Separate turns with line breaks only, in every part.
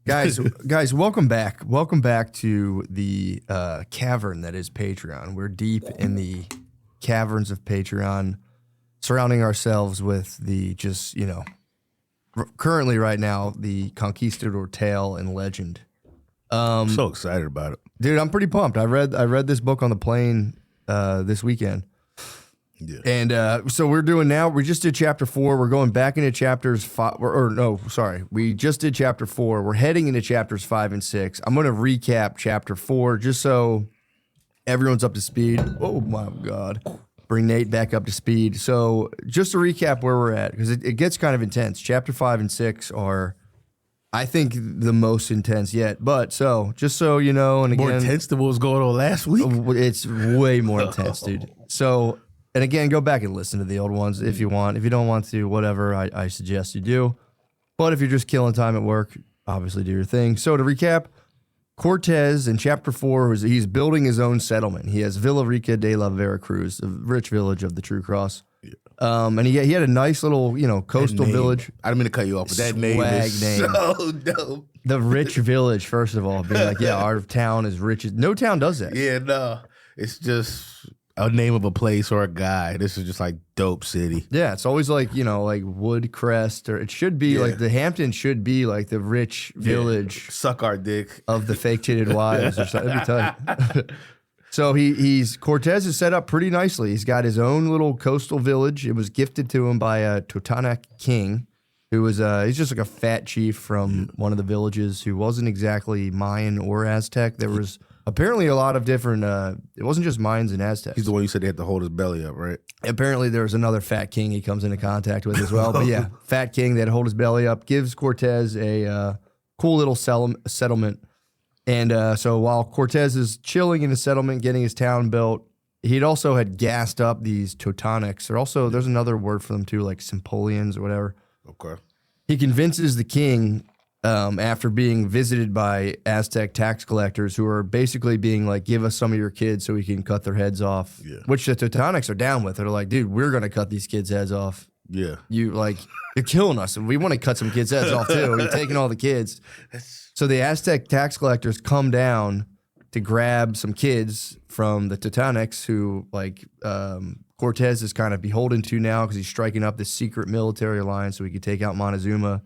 Guys, welcome back. Welcome back to the cavern that is Patreon. We're deep in the caverns of Patreon, surrounding ourselves with the currently right now, the Conquistador tale and legend.
I'm so excited about it.
Dude, I'm pretty pumped. I read this book on the plane this weekend.
Yeah.
And so we just did chapter 4. We're going back into chapters 5, we just did chapter 4. We're heading into chapters 5 and 6. I'm going to recap chapter 4 just so everyone's up to speed. Oh my God. Bring Nate back up to speed. So just to recap where we're at, because it gets kind of intense. Chapter 5 and 6 are, I think, the most intense yet. But just so you know, and again,
More intense than what was going on last week?
It's way more intense, dude. So, and again, go back and listen to the old ones if you want. If you don't want to, whatever, I suggest you do. But if you're just killing time at work, obviously do your thing. So to recap, Cortez in chapter 4, he's building his own settlement. He has Villa Rica de la Veracruz, a rich village of the True Cross. Yeah. And he had a nice little, coastal village.
I didn't mean to cut you off, but that name is so dope.
The rich village, first of all, being like, our town is rich. No town does that.
Yeah, no. It's just a name of a place or a guy. This is just like dope city.
Yeah, it's always like, like Woodcrest, or it should be like the Hampton should be like the rich village.
Suck our dick.
Of the fake titted wives or something. That'd be tight. So Cortez is set up pretty nicely. He's got his own little coastal village. It was gifted to him by a Totonac king, who was he's just like a fat chief from one of the villages who wasn't exactly Mayan or Aztec. There was apparently a lot of different, it wasn't just Mayans and Aztecs.
He's the one you said they had to hold his belly up, right?
Apparently there was another fat king he comes into contact with as well. But yeah, fat king that hold his belly up, gives Cortez a cool little settlement. And so while Cortez is chilling in his settlement, getting his town built, he'd also had gassed up these Totonacs. There's another word for them too, like Sempolians or whatever.
Okay.
He convinces the king, after being visited by Aztec tax collectors who are basically being like, give us some of your kids so we can cut their heads off, which the Totonacs are down with. They're like, dude, we're going to cut these kids' heads off.
Yeah.
You're killing us, and we want to cut some kids' heads off too. You're taking all the kids. So the Aztec tax collectors come down to grab some kids from the Totonacs who, Cortez is kind of beholden to now because he's striking up this secret military alliance so he could take out Montezuma.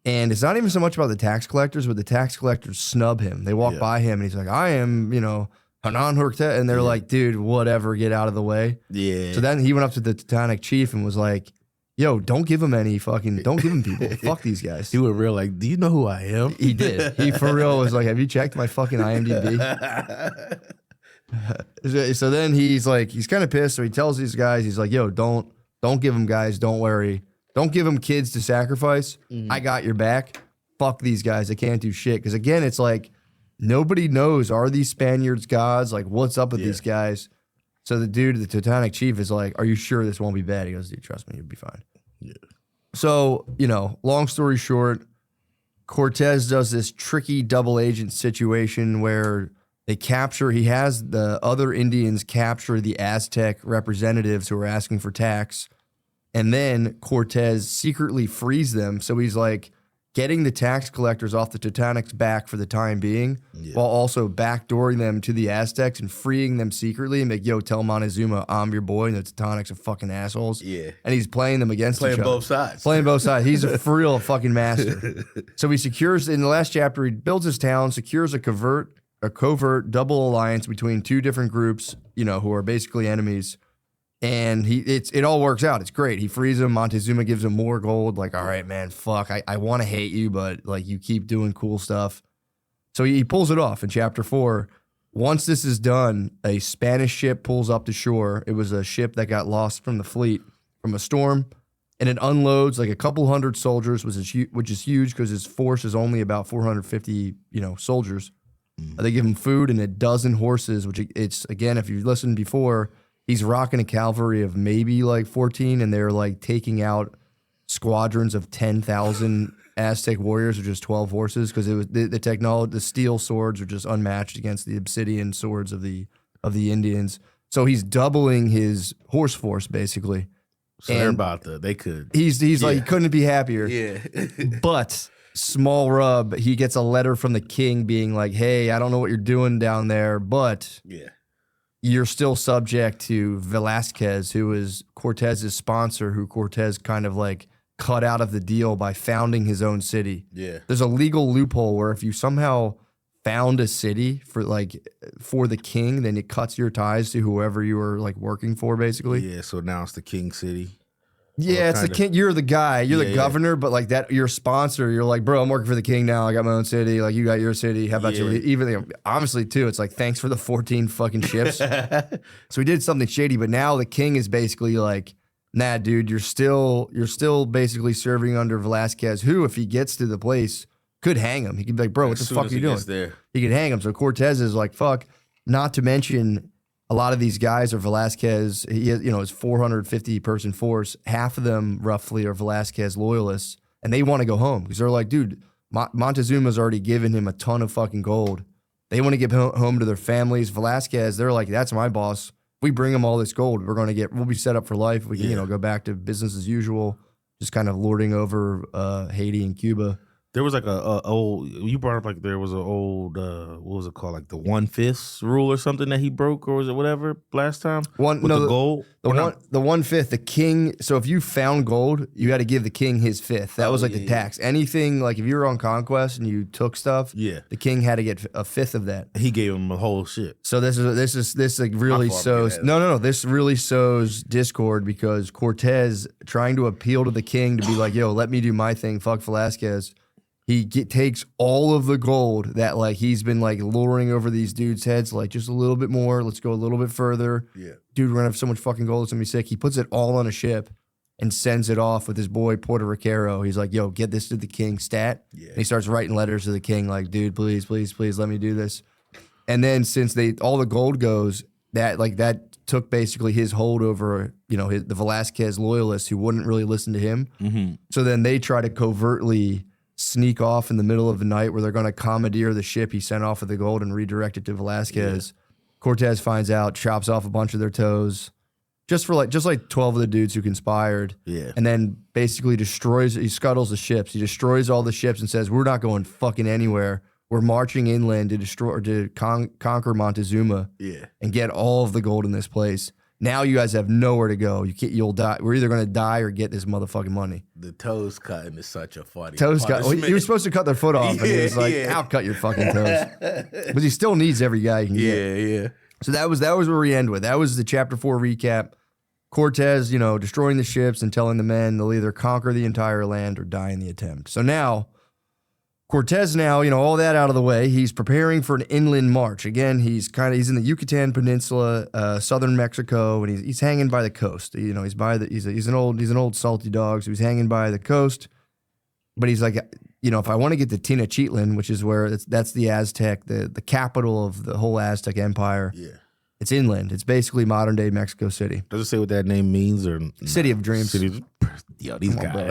And it's not even so much about the tax collectors, but the tax collectors snub him. They walk by him, and he's like, I am, Hanan Horta. And they're like, dude, whatever, get out of the way.
Yeah.
So then he went up to the Totonac chief and was like, yo, don't give him people. Fuck these guys.
He was real like, do you know who I am?
He did. He for real was like, have you checked my fucking IMDb? So then he's kind of pissed. So he tells these guys, he's like, yo, don't give them guys. Don't worry. Don't give them kids to sacrifice. I got your back. Fuck these guys. They can't do shit. Because again, it's like, nobody knows. Are these Spaniards gods? Like, what's up with these guys? So the dude, the Totonac chief, is like, are you sure this won't be bad? He goes, dude, trust me, you'll be fine. Yeah. So, long story short, Cortez does this tricky double agent situation where he has the other Indians capture the Aztec representatives who are asking for tax. And then Cortez secretly frees them. So he's like getting the tax collectors off the Totonacs back for the time being, while also backdooring them to the Aztecs and freeing them secretly and yo, tell Montezuma, I'm your boy, and the Totonacs are fucking assholes. Yeah. And he's playing them against each other. Playing both sides. He's a for real fucking master. So he secures, in the last chapter, he builds his town, secures a covert double alliance between two different groups, who are basically enemies. And it all works out. It's great. He frees him. Montezuma gives him more gold. Like, all right, man, fuck. I want to hate you, but you keep doing cool stuff. So he pulls it off in chapter 4. Once this is done, a Spanish ship pulls up to shore. It was a ship that got lost from the fleet from a storm, and it unloads a couple hundred soldiers, which is huge because his force is only about 450, soldiers. They give him food and a dozen horses, which it's again, if you listened before. He's rocking a cavalry of maybe 14, and they're taking out squadrons of 10,000 Aztec warriors with just 12 horses because it was the technology. The steel swords are just unmatched against the obsidian swords of the Indians. So he's doubling his horse force basically.
So they're about they could.
He's like, he couldn't be happier.
Yeah.
But small rub. He gets a letter from the king being like, "Hey, I don't know what you're doing down there, but you're still subject to Velasquez, who is Cortez's sponsor, who Cortez kind of like cut out of the deal by founding his own city."
Yeah.
There's a legal loophole where if you somehow found a city for the king, then it cuts your ties to whoever you were like working for, basically.
Yeah, so now it's the King City.
Yeah, it's the king. You're the guy. You're the governor, but like that, your sponsor. You're like, bro, I'm working for the king now. I got my own city. Like, you got your city. How about you? Even obviously too, it's like, thanks for the 14 fucking ships. So we did something shady, but now the king is basically like, nah, dude, you're still basically serving under Velasquez, who, if he gets to the place, could hang him. He could be like, bro, what the fuck are you doing? He could hang him. So Cortez is like, fuck. Not to mention, a lot of these guys are Velasquez. He has, his 450 person force. Half of them roughly are Velasquez loyalists, and they want to go home because they're like, dude, Montezuma's already given him a ton of fucking gold. They want to get home to their families. Velasquez, they're like, that's my boss. If we bring him all this gold, we'll be set up for life. We can, go back to business as usual, just kind of lording over Haiti and Cuba.
There was like a old, you brought up like there was an old, what was it called? Like the 1/5 rule or something that he broke, or was it whatever last time? The gold?
The 1/5, the king. So if you found gold, you had to give the king his fifth. That was like the tax. Anything, like if you were on conquest and you took stuff, the king had to get a fifth of that.
He gave him a whole shit.
So this like really sows, this really sows discord because Cortez trying to appeal to the king to be like, yo, let me do my thing, fuck Velasquez. He takes all of the gold that like he's been like luring over these dudes' heads, like just a little bit more. Let's go a little bit further. Yeah, dude, we're gonna have so much fucking gold. It's gonna be sick. He puts it all on a ship and sends it off with his boy Puerto Ricaro. He's like, "Yo, get this to the king, stat." Yeah. And he starts writing letters to the king, like, "Dude, please, please, please, let me do this." And then since all the gold goes, that took basically his hold over, the Velasquez loyalists who wouldn't really listen to him. Mm-hmm. So then they try to covertly sneak off in the middle of the night where they're going to commandeer the ship he sent off with the gold and redirect it to Velasquez. Yeah. Cortez finds out, chops off a bunch of their toes, just like 12 of the dudes who conspired. Yeah. And then basically he scuttles the ships. He destroys all the ships and says, we're not going fucking anywhere. We're marching inland to conquer Montezuma and get all of the gold in this place. Now you guys have nowhere to go. You'll die. We're either going to die or get this motherfucking money.
The toes cutting is such a funny
toes cut. Well, he was supposed to cut their foot off, and he was like, "I'll cut your fucking toes." But he still needs every guy he can get. Yeah. So that was where we end with. That was the chapter 4 recap. Cortez, destroying the ships and telling the men they'll either conquer the entire land or die in the attempt. So now Cortez, all that out of the way, he's preparing for an inland march. Again, he's in the Yucatan Peninsula, southern Mexico, and he's hanging by the coast. He's an old salty dog, so he's hanging by the coast. But he's like, if I want to get to Tenochtitlan, which is where that's the Aztec, the capital of the whole Aztec Empire. Yeah. It's inland. It's basically modern day Mexico City.
Does it say what that name means or
City of Dreams?
Yo, these guys.
Bro,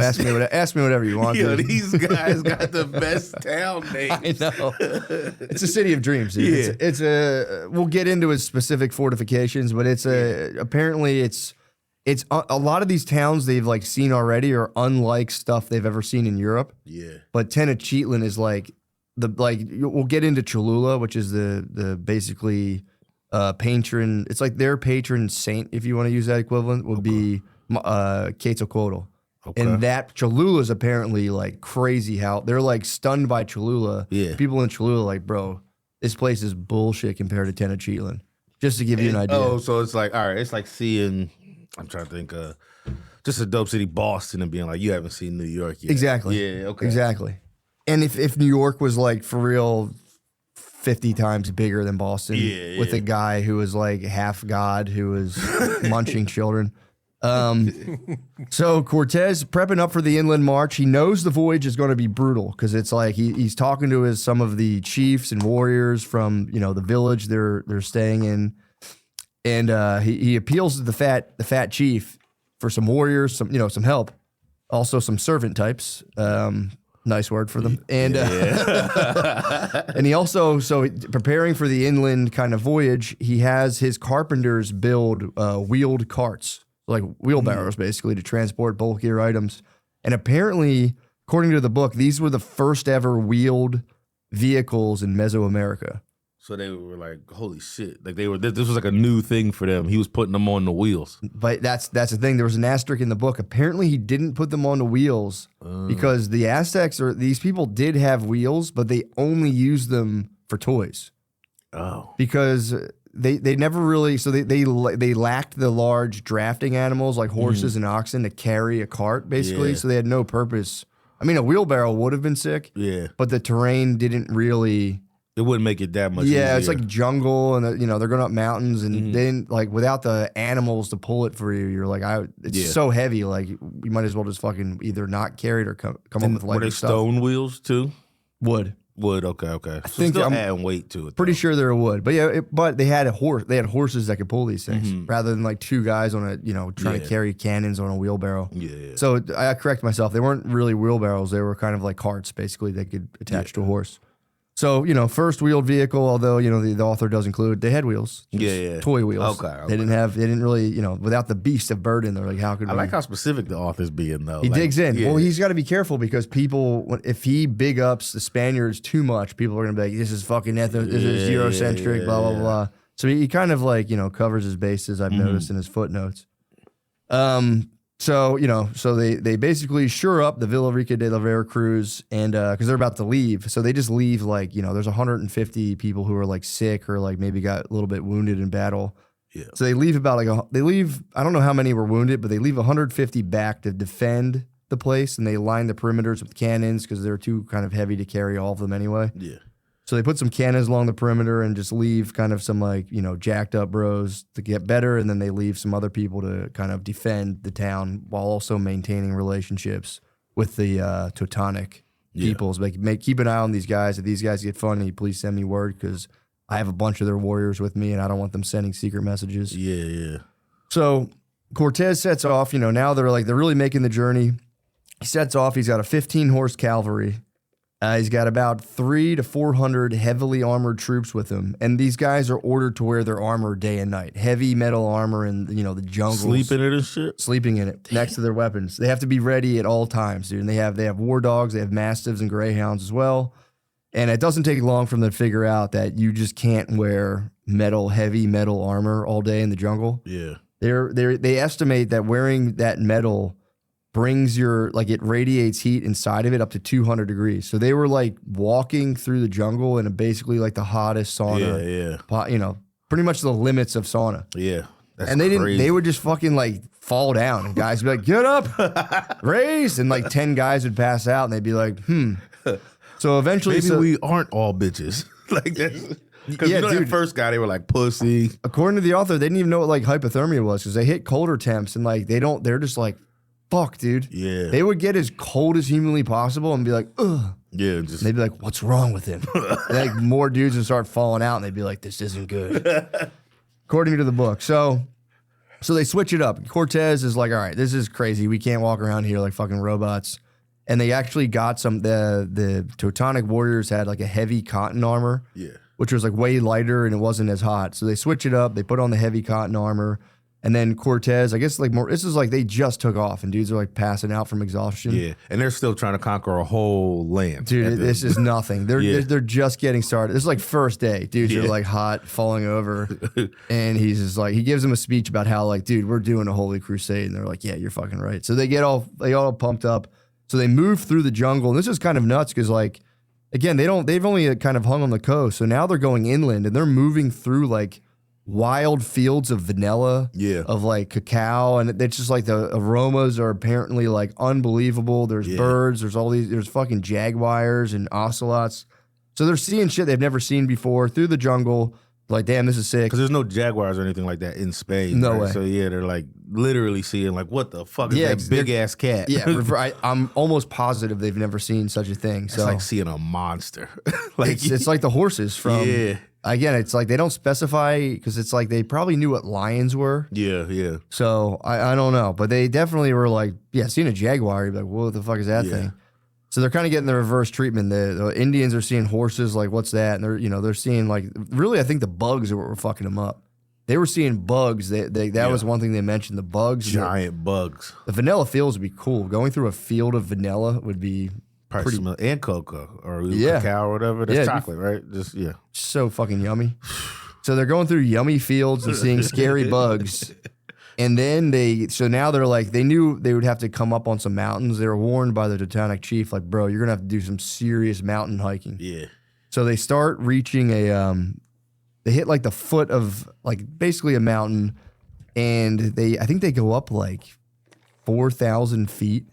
ask me whatever you want.
Yo, these guys got the best town names.
I know. It's a City of Dreams. Dude. Yeah. We'll get into its specific fortifications, but apparently it's a lot of these towns they've like seen already are unlike stuff they've ever seen in Europe. Yeah. But Tenochtitlan is we'll get into Cholula, which is the basically patron. It's like their patron saint, if you want to use that equivalent, would be Quetzalcoatl. Okay. And that Cholula is apparently like crazy how they're like stunned by Cholula. Yeah. People in Cholula like, bro, this place is bullshit compared to Tenochtitlan. Just to give you an idea.
Oh, so it's like, all right, it's like seeing, I'm trying to think, just a dope city, Boston, and being like, you haven't seen New York yet.
Exactly.
Yeah, okay.
Exactly. And if New York was like for real 50 times bigger than Boston with a guy who was like half god who was munching children. So Cortez prepping up for the inland march. He knows the voyage is going to be brutal because it's like he's talking to some of the chiefs and warriors from the village they're staying in, and he appeals to the fat chief for some warriors, some help, also some servant types. Nice word for them. And and he also, preparing for the inland kind of voyage, he has his carpenters build wheeled carts, like wheelbarrows basically, to transport bulkier items. And apparently according to the book, these were the first ever wheeled vehicles in Mesoamerica.
So they were like, holy shit. Like this was like a new thing for them. He was putting them on the wheels.
But that's the thing. There was an asterisk in the book. Apparently he didn't put them on the wheels because the Aztecs these people did have wheels, but they only used them for toys.
Oh.
Because they never really, so they lacked the large drafting animals like horses and oxen to carry a cart basically.
Yeah.
So they had no purpose. I mean, a wheelbarrow would have been sick.
Yeah.
But the terrain didn't really.
It wouldn't make it that much
Yeah,
easier.
it's like jungle, and they're going up mountains, and then like without the animals to pull it for you, you're like, it's so heavy, like you might as well just fucking either not carry it or come up with like
were they stone wheels too?
Wood.
Okay.
I think
still adding weight to it.
Pretty sure they're wood, but yeah, but they had a horse. They had horses that could pull these things rather than like two guys on a trying to carry cannons on a wheelbarrow.
Yeah.
So I correct myself. They weren't really wheelbarrows. They were kind of like carts, basically. They could attach to a horse. So, first wheeled vehicle, although, the author does include, they had wheels. Toy wheels.
Okay.
They didn't really, without the beast of burden, they're like, how could
I like how specific the author's being, though.
He digs in.
Yeah.
Well, he's got to be careful because people, if he big ups the Spaniards too much, people are going to be like, this is fucking this is Eurocentric, blah, blah, blah. So he kind of like, covers his bases, I've noticed in his footnotes. So they basically shore up the Villa Rica de la Veracruz, and because they're about to leave, so they just leave like there's 150 people who are like sick or like maybe got a little bit wounded in battle.
Yeah.
So they leave about I don't know how many were wounded, but they leave 150 back to defend the place, and they line the perimeters with cannons because they're too kind of heavy to carry all of them anyway.
Yeah.
So they put some cannons along the perimeter and just leave kind of some like, jacked up bros to get better. And then they leave some other people to kind of defend the town while also maintaining relationships with the Teutonic peoples. Like keep an eye on these guys. If these guys get funny, please send me word because I have a bunch of their warriors with me and I don't want them sending secret messages.
Yeah.
So Cortez sets off, now they're really making the journey. He sets off. He's got a 15-horse cavalry. He's got about 300 to 400 heavily armored troops with him, and these guys are ordered to wear their armor day and night. Heavy metal armor in the jungles.
Sleeping in it and shit?
Sleeping in it next to their weapons. They have to be ready at all times, dude. And they have war dogs, they have mastiffs and greyhounds as well. And it doesn't take long for them to figure out that you just can't wear heavy metal armor all day in the jungle.
Yeah.
They estimate that wearing that metal brings it radiates heat inside of it up to 200 degrees. So they were like walking through the jungle in basically like the hottest sauna.
Yeah.
Pretty much the limits of sauna.
Yeah. That's
and
crazy.
they would just fucking like fall down and guys would be like, get up, raise. And like 10 guys would pass out and they'd be like, So eventually.
Maybe we aren't all bitches. Like that. Because that first guy, they were like pussy.
According to the author, they didn't even know what like hypothermia was because they hit colder temps and like they're just like, fuck, dude.
Yeah.
They would get as cold as humanly possible and be like, ugh.
Yeah.
And they'd be like, what's wrong with him? Like more dudes would start falling out and they'd be like, this isn't good. According to the book. So they switch it up. Cortez is like, all right, this is crazy. We can't walk around here like fucking robots. And they actually got the Teutonic warriors had like a heavy cotton armor.
Yeah.
Which was like way lighter and it wasn't as hot. So they switch it up. They put on the heavy cotton armor. And then Cortez, I guess this is like they just took off and dudes are like passing out from exhaustion.
Yeah, and they're still trying to conquer a whole land.
Dude, this is nothing. They're just getting started. This is like first day. Dudes are like hot, falling over. And he's just like, he gives them a speech about how like, dude, we're doing a holy crusade. And they're like, yeah, you're fucking right. So they all pumped up. So they move through the jungle. And this is kind of nuts because like, again, they've only kind of hung on the coast. So now they're going inland and they're moving through like wild fields of vanilla, of like cacao, and it's just like the aromas are apparently like unbelievable. There's birds, there's fucking jaguars and ocelots. So they're seeing shit they've never seen before through the jungle. Like, damn, this is sick.
Because there's no jaguars or anything like that in Spain.
No way.
So they're like literally seeing like, what the fuck is that big ass cat?
Yeah, I'm almost positive they've never seen such a thing. So
it's like seeing a monster.
Like it's like the horses from. Yeah. Again, it's like they don't specify because it's like they probably knew what lions were.
Yeah.
So I don't know, but they definitely were like, seeing a jaguar, you'd be like, what the fuck is that thing? So they're kind of getting the reverse treatment. The Indians are seeing horses, like, what's that? And they're seeing like, really, I think the bugs are what were fucking them up. they were seeing bugs. That was one thing they mentioned. The bugs,
giant bugs.
The vanilla fields would be cool. Going through a field of vanilla would be pretty.
And cocoa or cacao or whatever. That's chocolate, right? Just
so fucking yummy. So they're going through yummy fields and seeing scary bugs. And then now they're like, they knew they would have to come up on some mountains. They were warned by the Teutonic chief, like, bro, you're going to have to do some serious mountain hiking.
Yeah.
So they start reaching they hit like the foot of like basically a mountain. And I think they go up like 4,000 feet.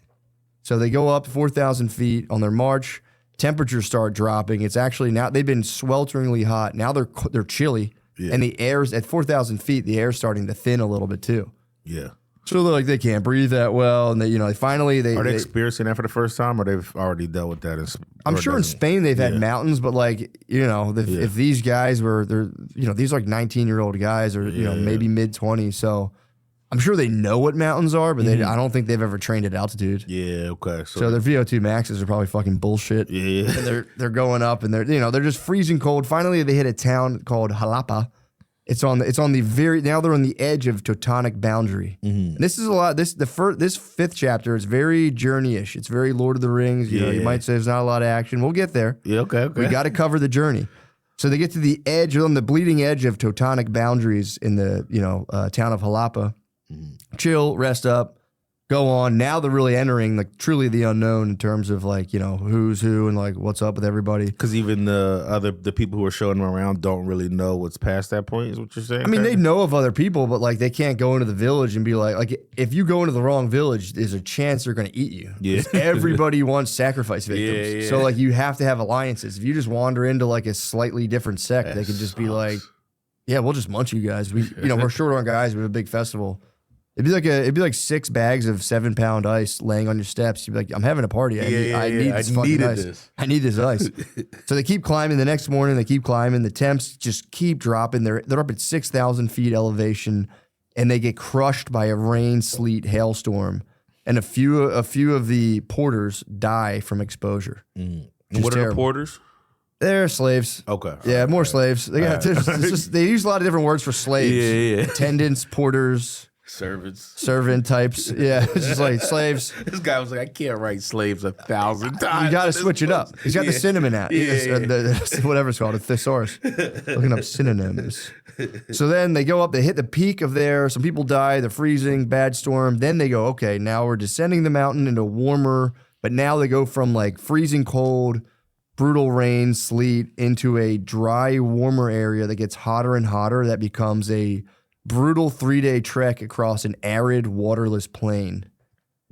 So they go up 4,000 feet on their march. Temperatures start dropping. It's actually now, they've been swelteringly hot. Now they're chilly. Yeah. And the air's at 4,000 feet, the air's starting to thin a little bit too.
Yeah.
So they're like, they can't breathe that well. And they finally.
Are they experiencing that for the first time or they've already dealt with that?
I'm sure in Spain they've had mountains, but like, if these guys these are like 19-year-old guys or, maybe mid-20s. So I'm sure they know what mountains are, but I don't think they've ever trained at altitude.
Yeah, okay.
So their VO2 maxes are probably fucking bullshit.
Yeah.
And they're going up and they're just freezing cold. Finally, they hit a town called Jalapa. It's on the now they're on the edge of Teutonic boundary. Mm-hmm. This is a lot. This fifth chapter is very journey-ish. It's very Lord of the Rings. You might say there's not a lot of action. We'll get there.
Yeah, okay.
We got to cover the journey. So they get to the edge, on the bleeding edge of Teutonic boundaries in the town of Jalapa. Mm-hmm. Chill, rest up, go on. Now they're really entering like truly the unknown in terms of like, who's who and like what's up with everybody.
Because even the people who are showing them around don't really know what's past that point, is what you're saying?
I mean, they know of other people, but like they can't go into the village and be like if you go into the wrong village, there's a chance they're going to eat you. Yeah. Everybody wants sacrifice victims. Yeah. So like you have to have alliances. If you just wander into like a slightly different sect, they could just be like, yeah, we'll just munch you guys. We're short on guys. We have a big festival. It'd be like 6 bags of 7-pound ice laying on your steps. You'd be like, I'm having a party. I need this fucking ice. I need this ice. So they keep climbing. The next morning, they keep climbing. The temps just keep dropping. They're up at 6,000 feet elevation, and they get crushed by a rain, sleet, hailstorm. And a few of the porters die from exposure.
Mm. And what are the porters?
They're slaves.
Okay.
Yeah, more slaves. They use a lot of different words for slaves.
Yeah.
Attendants, porters. Servant types. Yeah, it's just like slaves.
This guy was like, I can't write slaves 1,000 times.
You got to switch it up. He's got the cinnamon app. Whatever it's called, a thesaurus. Looking up synonyms. So then they go up, they hit the peak of there. Some people die, they're freezing, bad storm. Then they go, okay, now we're descending the mountain into warmer, but now they go from like freezing cold, brutal rain, sleet, into a dry, warmer area that gets hotter and hotter. That becomes a brutal 3-day trek across an arid, waterless plain.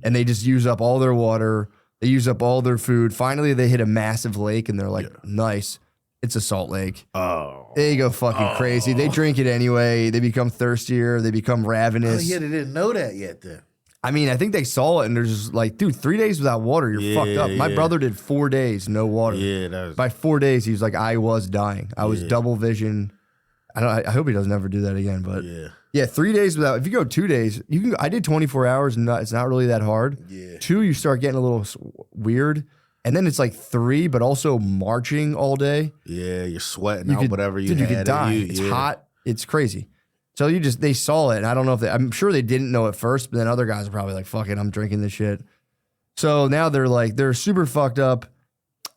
And they just use up all their water. They use up all their food. Finally, they hit a massive lake, and they're like, nice. It's a salt lake.
Oh.
They go fucking crazy. They drink it anyway. They become thirstier. They become ravenous.
Oh, yeah, they didn't know that yet then.
I mean, I think they saw it, and they're just like, dude, 3 days without water, you're fucked up. My brother did 4 days, no water.
Yeah,
By 4 days, he was like, I was dying. I was double vision. I hope he doesn't ever do that again, but yeah, 3 days without. If you go 2 days, you can. I did 24 hours, and it's not really that hard.
Yeah.
2, you start getting a little weird, and then it's like 3, but also marching all day.
Yeah, you're sweating out whatever you.
Dude,
had
you could die. It's hot. It's crazy. So they saw it, and I don't know if I'm sure they didn't know at first, but then other guys are probably like, "Fuck it, I'm drinking this shit." So now they're super fucked up.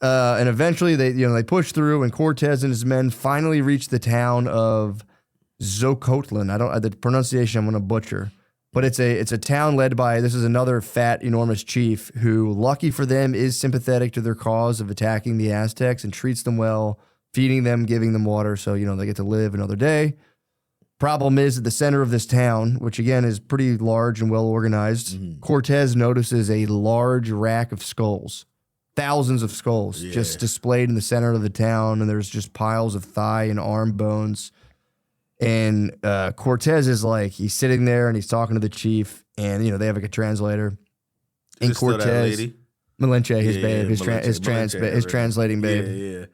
And eventually they push through, and Cortez and his men finally reach the town of Zocotlan. The pronunciation I'm going to butcher, but it's a town led by, this is another fat, enormous chief who, lucky for them, is sympathetic to their cause of attacking the Aztecs and treats them well, feeding them, giving them water, so they get to live another day. Problem is, at the center of this town, which again is pretty large and well organized, Cortez notices a large rack of skulls. Thousands of skulls just displayed in the center of the town, and there's just piles of thigh and arm bones. And Cortez is like, he's sitting there and he's talking to the chief, and they have like a translator. And Cortez, Malinche, his babe, his translating babe.
Yeah.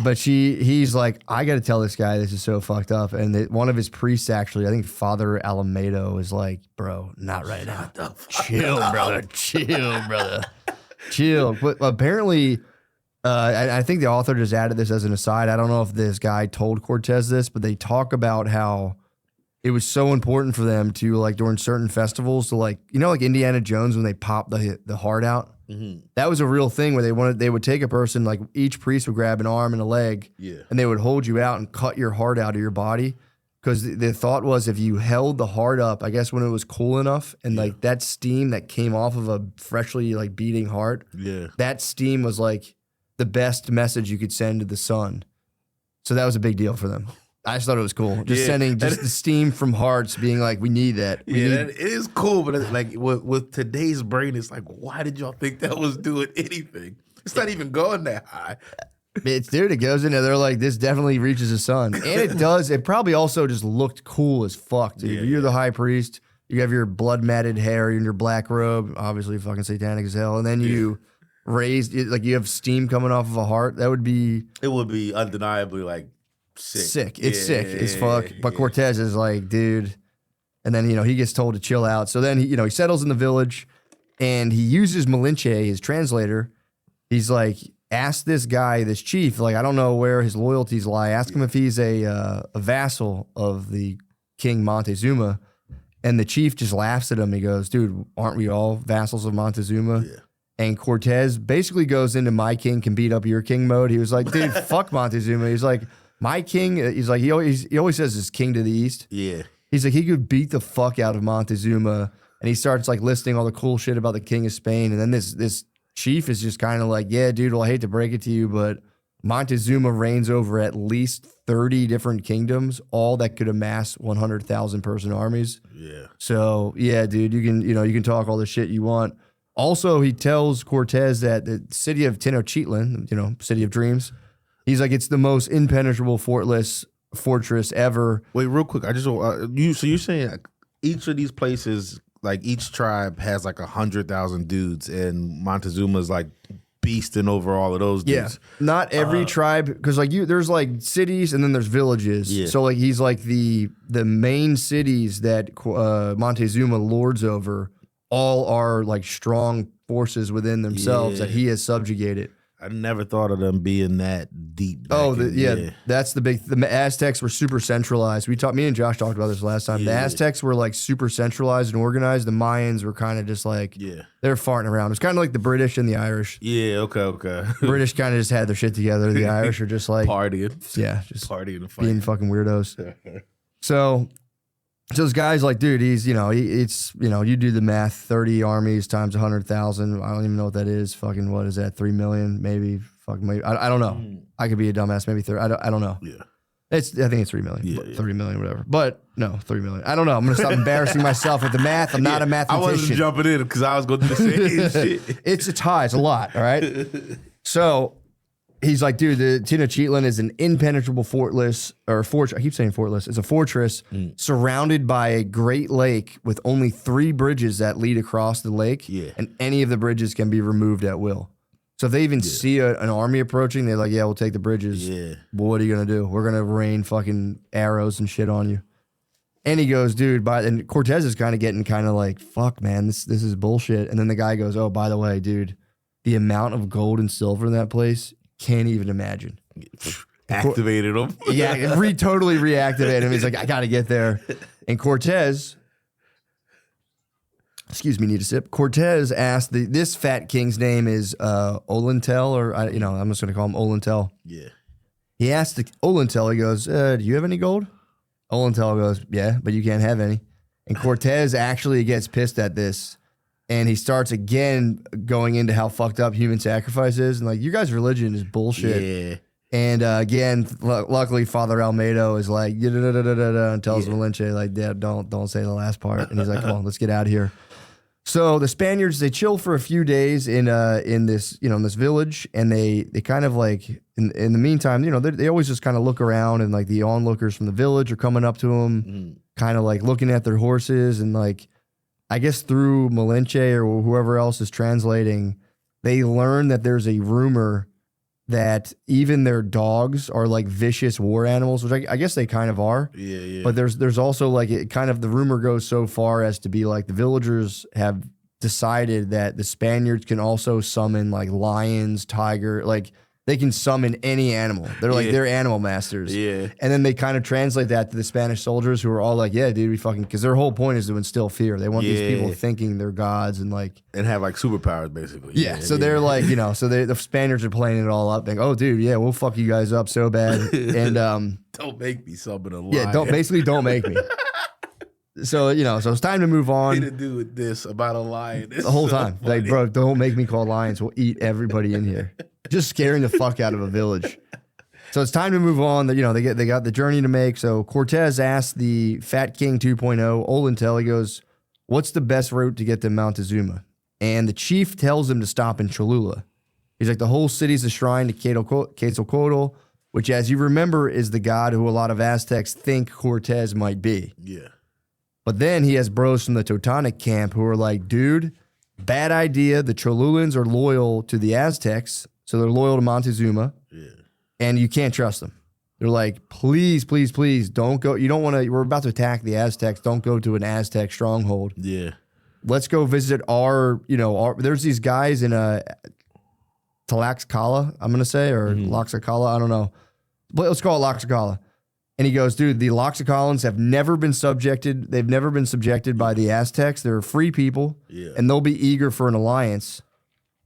But he's like, I got to tell this guy this is so fucked up. And one of his priests, actually, I think Father Alamedo, is like, bro, not right now. Chill, brother. Chill, brother. Chill. But apparently, I think the author just added this as an aside. I don't know if this guy told Cortez this, but they talk about how it was so important for them to, like, during certain festivals to, like, you know, like Indiana Jones when they pop the heart out. That was a real thing where they would take a person, like each priest would grab an arm and a leg, and they would hold you out and cut your heart out of your body. Because the thought was if you held the heart up, I guess when it was cool enough, and like that steam that came off of a freshly like beating heart, that steam was like the best message you could send to the sun. So that was a big deal for them. I just thought it was cool. Just sending just the steam from hearts being like, we need that.
That is cool, but it's like with today's brain, it's like, why did y'all think that was doing anything? It's not even going that high.
It goes in there. They're like, this definitely reaches the sun. And it does. It probably also just looked cool as fuck, dude. You're the high priest. You have your blood matted hair in your black robe, obviously fucking satanic as hell. And then you raised, like you have steam coming off of a heart. It would be
undeniably like sick.
It's sick as fuck. But Cortez is like, dude. And then, he gets told to chill out. So then, he settles in the village and he uses Malinche, his translator. He's like, ask this guy, this chief, like, I don't know where his loyalties lie. Ask him if he's a vassal of the King Montezuma. And the chief just laughs at him. He goes, dude, aren't we all vassals of Montezuma? Yeah. And Cortez basically goes into my king can beat up your king mode. He was like, dude, fuck Montezuma. He's like, my king, he's like, he always says his king to the east.
Yeah.
He's like, he could beat the fuck out of Montezuma. And he starts like listing all the cool shit about the king of Spain. And then this chief is just kind of like, yeah, dude, well, I hate to break it to you, but Montezuma reigns over at least 30 different kingdoms, all that could amass 100,000 person armies.
Yeah.
So, yeah, dude, you can talk all the shit you want. Also, he tells Cortez that the city of Tenochtitlan, city of dreams, he's like, it's the most impenetrable fortress ever.
Wait, real quick, I just so you're saying each of these places, like each tribe has like 100,000 dudes, and Montezuma's like beasting over all of those dudes.
Yeah, not every tribe, because like there's like cities and then there's villages. Yeah. So like he's like the main cities that Montezuma lords over all are like strong forces within themselves that he has subjugated.
I never thought of them being that deep.
That's the big. The Aztecs were super centralized. Me and Josh talked about this last time. The Aztecs were like super centralized and organized. The Mayans were kind of just like they're farting around. It's kind of like the British and the Irish.
Yeah, okay.
The British kind of just had their shit together. The Irish are just like
partying.
Yeah, just
partying and
being fucking weirdos. So this guy's like, dude, he's you do the math. 30 armies times 100,000. I don't even know what that is. Fucking what is that? 3 million, maybe. Fucking maybe. I don't know. I could be a dumbass. Maybe 30. I don't know. Yeah. I think it's 3 million. Yeah, 30 million, whatever. But no, 3 million. I don't know. I'm gonna stop embarrassing myself with the math. I'm not a mathematician.
I wasn't jumping in because I was going to do the same shit.
It's high. It's a lot. All right. So he's like, dude, the Tenochtitlan is an impenetrable fortress. I keep saying fortress. It's a fortress surrounded by a great lake with only 3 bridges that lead across the lake. Yeah. And any of the bridges can be removed at will. So if they even see an army approaching, they're like, yeah, we'll take the bridges. Yeah. But what are you going to do? We're going to rain fucking arrows and shit on you. And he goes, dude, and Cortez is kind of getting like, fuck, man, this is bullshit. And then the guy goes, oh, by the way, dude, the amount of gold and silver in that place, can't even imagine.
Activated him.
Yeah, totally reactivated him. He's like, I got to get there. And Cortez, excuse me, need a sip. Cortez asked, this fat king's name is Olentel, or, I'm just going to call him Olentel. Yeah. He asked Olentel, he goes, do you have any gold? Olentel goes, yeah, but you can't have any. And Cortez actually gets pissed at this. And he starts again going into how fucked up human sacrifice is. And like, you guys' religion is bullshit. Yeah. And again, luckily, Father Almeida is like, and tells Malinche, like, Dad, don't say the last part. And he's like, come on, let's get out of here. So the Spaniards, they chill for a few days in this village. And they kind of like, in the meantime, they always just kind of look around, and like the onlookers from the village are coming up to them, kind of like looking at their horses, and like, I guess through Malinche or whoever else is translating, they learn that there's a rumor that even their dogs are like vicious war animals, which I guess they kind of are. Yeah, yeah. But there's also like the rumor goes so far as to be like the villagers have decided that the Spaniards can also summon like lions, tiger, like They can summon any animal. They're like, they're animal masters.
Yeah.
And then they kind of translate that to the Spanish soldiers who are all like, yeah, dude, we fucking, because their whole point is to instill fear. They want these people thinking they're gods and like.
And have like superpowers, basically.
Yeah. So they're like, you know, so the Spaniards are playing it all up. Think, oh, dude, yeah, we'll fuck you guys up so bad. And
don't make me summon a lion.
yeah, don't make me. So, you know, so it's time to move on.
To do with this about a lion.
The whole time. Like, bro, don't make me call lions. We'll eat everybody in here. Just scaring the fuck out of a village. So it's time to move on. You know, they got the journey to make. So Cortez asked the Fat King 2.0, Olentel, he goes, what's the best route to get to Montezuma? And the chief tells him to stop in Cholula. He's like, the whole city's a shrine to Quetzalcoatl, which, as you remember, is the god who a lot of Aztecs think Cortez might be.
Yeah.
But then he has bros from the Teutonic camp who are like, dude, bad idea. The Cholulans are loyal to the Aztecs. So they're loyal to Montezuma, and you can't trust them. They're like, please, please, please, don't go. You don't want to. We're about to attack the Aztecs. Don't go to an Aztec stronghold.
Yeah,
let's go visit our. You know, there's these guys in Tlaxcala. I'm gonna say or Laxacala. I don't know, but let's call it Laxacala. And he goes, dude, the Laxacalans have never been subjected. They've never been subjected by the Aztecs. They're free people, and they'll be eager for an alliance.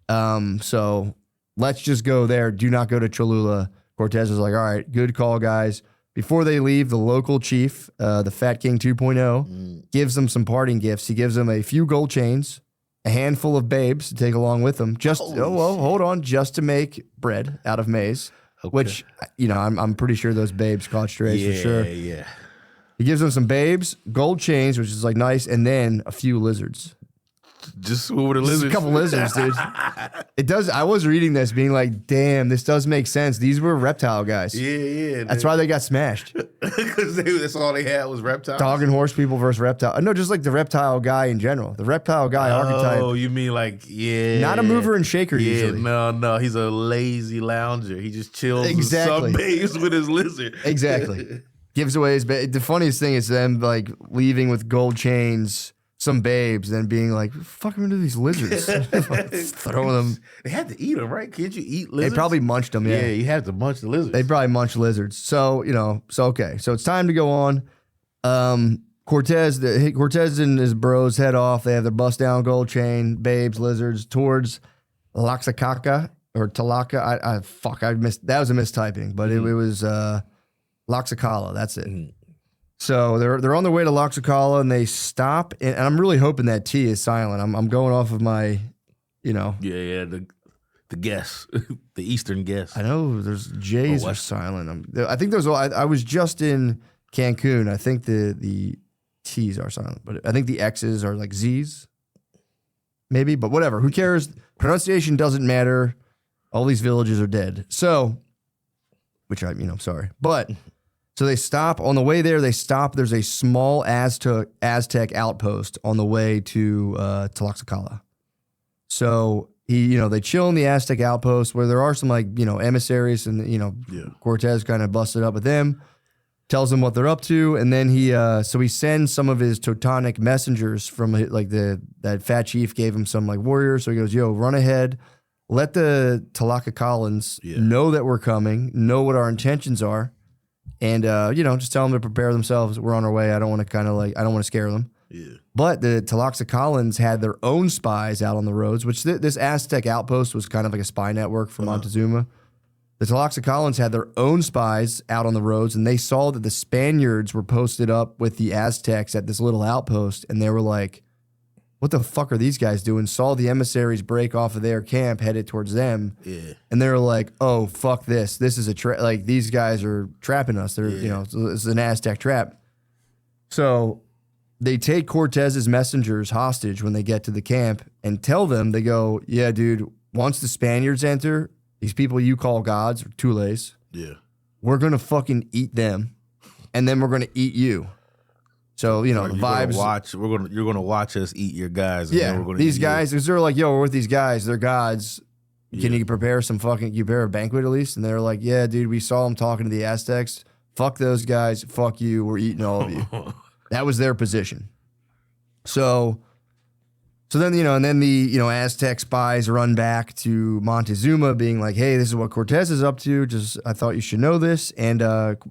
So. Let's just go there. Do not go to Cholula. Cortez is like, all right, good call, guys. Before they leave, the local chief, the Fat King 2.0, gives them some parting gifts. He gives them a few gold chains, a handful of babes to take along with them. Just hold on, just to make bread out of maize, which, you know, I'm pretty sure those babes caught strays for sure.
Yeah.
He gives them some babes, gold chains, which is like nice, and then a few lizards.
Just what were the lizards?
A couple lizards, dude. It does. I was reading this, being like, "Damn, this does make sense." These were reptile guys.
Yeah.
That's why they got smashed.
Because that's all they had was reptiles.
Dog and horse people versus reptile. No, just like the reptile guy in general. The reptile guy archetype.
Oh, you mean like
not a mover and shaker usually.
No. He's a lazy lounger. He just chills and sunbathes with his lizard.
Exactly. Gives away his. The funniest thing is them like leaving with gold chains. Some babes, then being like, fuck into these lizards. Throwing them.
They had to eat them, right? Can't you eat lizards?
They probably munched them, yeah.
Yeah, you had to munch the lizards.
They probably munched lizards. So, you know, okay. So it's time to go on. Cortez and his bros head off. They have their bust down gold chain, babes, lizards, towards Laxacaca or Talaca. I missed. That was a mistyping, but it was Laxacala. That's it. So they're on their way to Laxacala and they stop, and I'm really hoping that T is silent. I'm going off of my, you know.
Yeah, the guess, the Eastern guess.
I know there's J's are silent. I think there's. I was just in Cancun. I think the T's are silent, but I think the X's are like Z's, maybe. But whatever. Who cares? Pronunciation doesn't matter. All these villages are dead. So, which I'm sorry, but. So they stop on the way there. There's a small Aztec outpost on the way to Tlaxcala. So they chill in the Aztec outpost where there are some emissaries, and Cortez kind of busted up with them, tells them what they're up to, and then he sends some of his Teutonic messengers from that fat chief gave him some warriors. So he goes, "Yo, run ahead, let the Tlaxcalans know that we're coming, know what our intentions are." And, just tell them to prepare themselves. We're on our way. I don't want to I don't want to scare them.
Yeah.
But the Tlaxcalans had their own spies out on the roads, which this Aztec outpost was kind of like a spy network for Montezuma. The Tlaxcalans had their own spies out on the roads, and they saw that the Spaniards were posted up with the Aztecs at this little outpost, and they were like, what the fuck are these guys doing? Saw the emissaries break off of their camp, headed towards them.
Yeah.
And they were like, oh, fuck this. This is these guys are trapping us. They're, this is an Aztec trap. So they take Cortez's messengers hostage when they get to the camp and tell them, they go, yeah, dude, once the Spaniards enter, these people you call gods, or Tules, we're going to fucking eat them, and then we're going to eat you. So, the vibes.
You're gonna watch us eat your guys.
And then we're gonna these guys, because they're like, yo, we're with these guys. They're gods. Can you prepare a banquet at least? And they're like, yeah, dude, we saw them talking to the Aztecs. Fuck those guys. Fuck you. We're eating all of you. That was their position. So So then, and then the, Aztec spies run back to Montezuma being like, hey, this is what Cortez is up to. I thought you should know this. And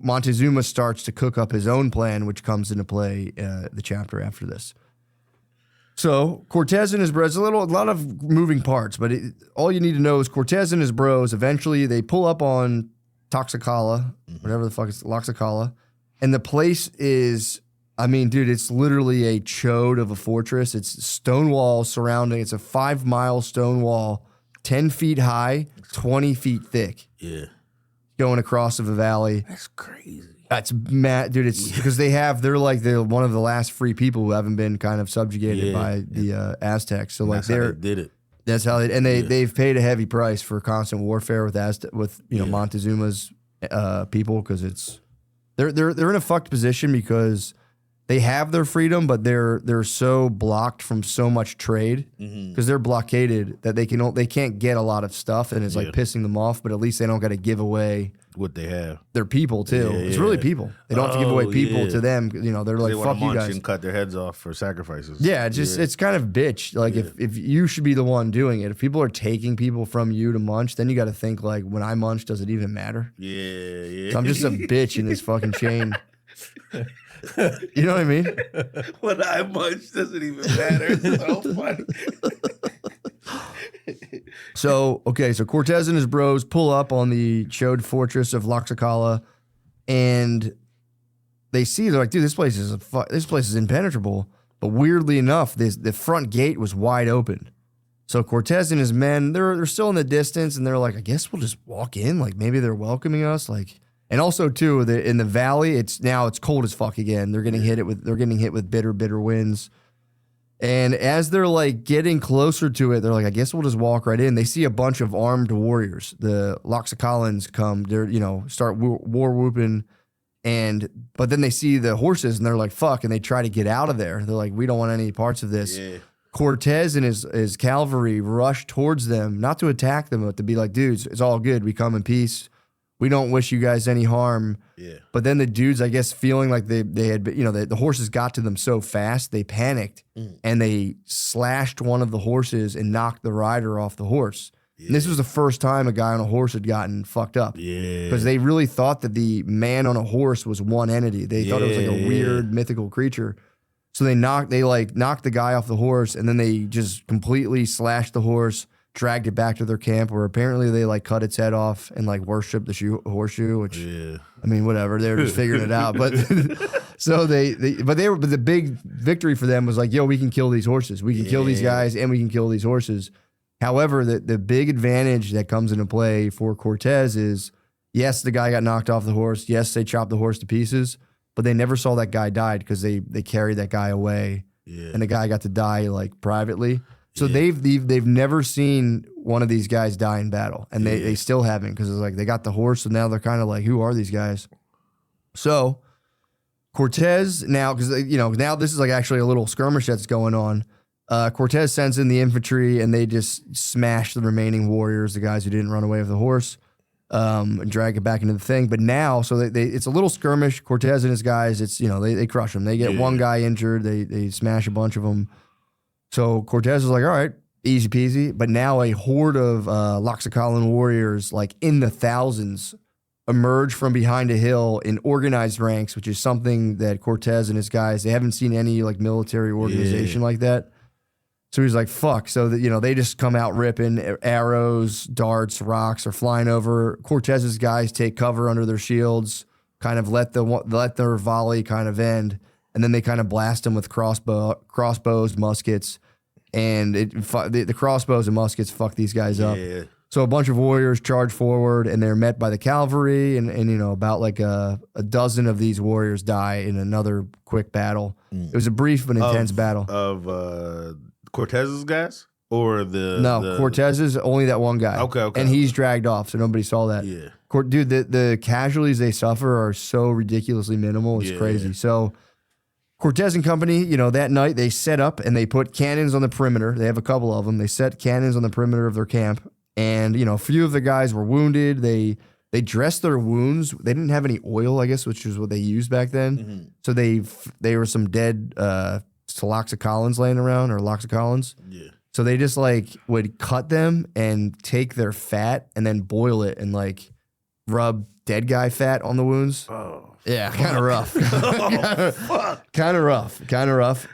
Montezuma starts to cook up his own plan, which comes into play the chapter after this. So Cortez and his bros, a lot of moving parts, but all you need to know is Cortez and his bros, eventually they pull up on Toxicala, whatever the fuck it's, Loxacala, and the place is... I mean, dude, it's literally a chode of a fortress. It's stone walls surrounding. It's a 5-mile stone wall, 10 feet high, 20 feet thick.
Yeah.
Going across of a valley.
That's crazy.
That's mad, dude. It's because they're one of the last free people who haven't been kind of subjugated by the Aztecs. So like
they did it.
That's how they've paid a heavy price for constant warfare with Montezuma's people, because they're in a fucked position because they have their freedom, but they're so blocked from so much trade because they're blockaded that they can't get a lot of stuff, and it's like pissing them off. But at least they don't got to give away
what they have.
Their people too. It's really people. They don't have to give away people to them. They're like, fuck you guys,
and cut their heads off for sacrifices.
Yeah, it's kind of bitch. Like if you should be the one doing it. If people are taking people from you to munch, then you got to think like, when I munch, does it even matter?
Yeah.
So I'm just a bitch in this fucking chain. You know what I mean?
When I munch, doesn't even matter. It's so funny.
So Cortez and his bros pull up on the chode fortress of Loxacala, and they're like, dude, this place is impenetrable. But weirdly enough, the front gate was wide open. So Cortez and his men, they're still in the distance, and they're like, I guess we'll just walk in. Like maybe they're welcoming us. Like. And also too, in the valley, it's cold as fuck again. They're getting hit with bitter winds. And as they're like getting closer to it, they're like, I guess we'll just walk right in. They see a bunch of armed warriors. The Loxacalans come, they're start war whooping, but then they see the horses and they're like, fuck, and they try to get out of there. They're like, we don't want any parts of this. Yeah. Cortez and his cavalry rush towards them, not to attack them, but to be like, dudes, it's all good. We come in peace. We don't wish you guys any harm. Yeah. But then the dudes, I guess, feeling like they had, the horses got to them so fast, they panicked and they slashed one of the horses and knocked the rider off the horse. Yeah. And this was the first time a guy on a horse had gotten fucked up. Yeah. Because they really thought that the man on a horse was one entity. They thought it was like a weird mythical creature. So they knocked the guy off the horse, and then they just completely slashed the horse, dragged it back to their camp, where apparently they like cut its head off and like worshiped the horseshoe, which I mean, whatever, they were just figuring it out. But so but the big victory for them was like, yo, we can kill these horses, we can kill these guys, and we can kill these horses. However, the big advantage that comes into play for Cortez is, yes, the guy got knocked off the horse. Yes, they chopped the horse to pieces, but they never saw that guy died because they carried that guy away, and the guy got to die like privately. So they've never seen one of these guys die in battle, and they still haven't, because it's like they got the horse, and now they're kind of like, who are these guys? So Cortez now, because now this is like actually a little skirmish that's going on. Cortez sends in the infantry, and they just smash the remaining warriors, the guys who didn't run away with the horse, and drag it back into the thing. But now, so it's a little skirmish. Cortez and his guys, they crush them. They get one guy injured. They smash a bunch of them. So Cortez is like, all right, easy peasy. But now a horde of Loxacalan warriors, like in the thousands, emerge from behind a hill in organized ranks, which is something that Cortez and his guys, they haven't seen any like military organization like that. So he's like, fuck. So that, they just come out ripping. Arrows, darts, rocks are flying over. Cortez's guys take cover under their shields, kind of let their volley kind of end. And then they kind of blast them with crossbows, muskets, and the crossbows and muskets fuck these guys up. So a bunch of warriors charge forward, and they're met by the cavalry, and about like a dozen of these warriors die in another quick battle. It was a brief but intense battle.
Of Cortez's guys? Or
Cortez's, only that one guy.
Okay.
And he's dragged off, so nobody saw that. Yeah. Dude, the casualties they suffer are so ridiculously minimal. It's crazy. So Cortez and company, that night they set up and they put cannons on the perimeter. They have a couple of them. They set cannons on the perimeter of their camp. And, a few of the guys were wounded. They dressed their wounds. They didn't have any oil, I guess, which is what they used back then. So they were some dead Taloxacolins laying around or Loxacolins.
Yeah.
So they just like would cut them and take their fat and then boil it and like rub dead guy fat on the wounds.
Oh.
Yeah, kind of rough. Kind of rough.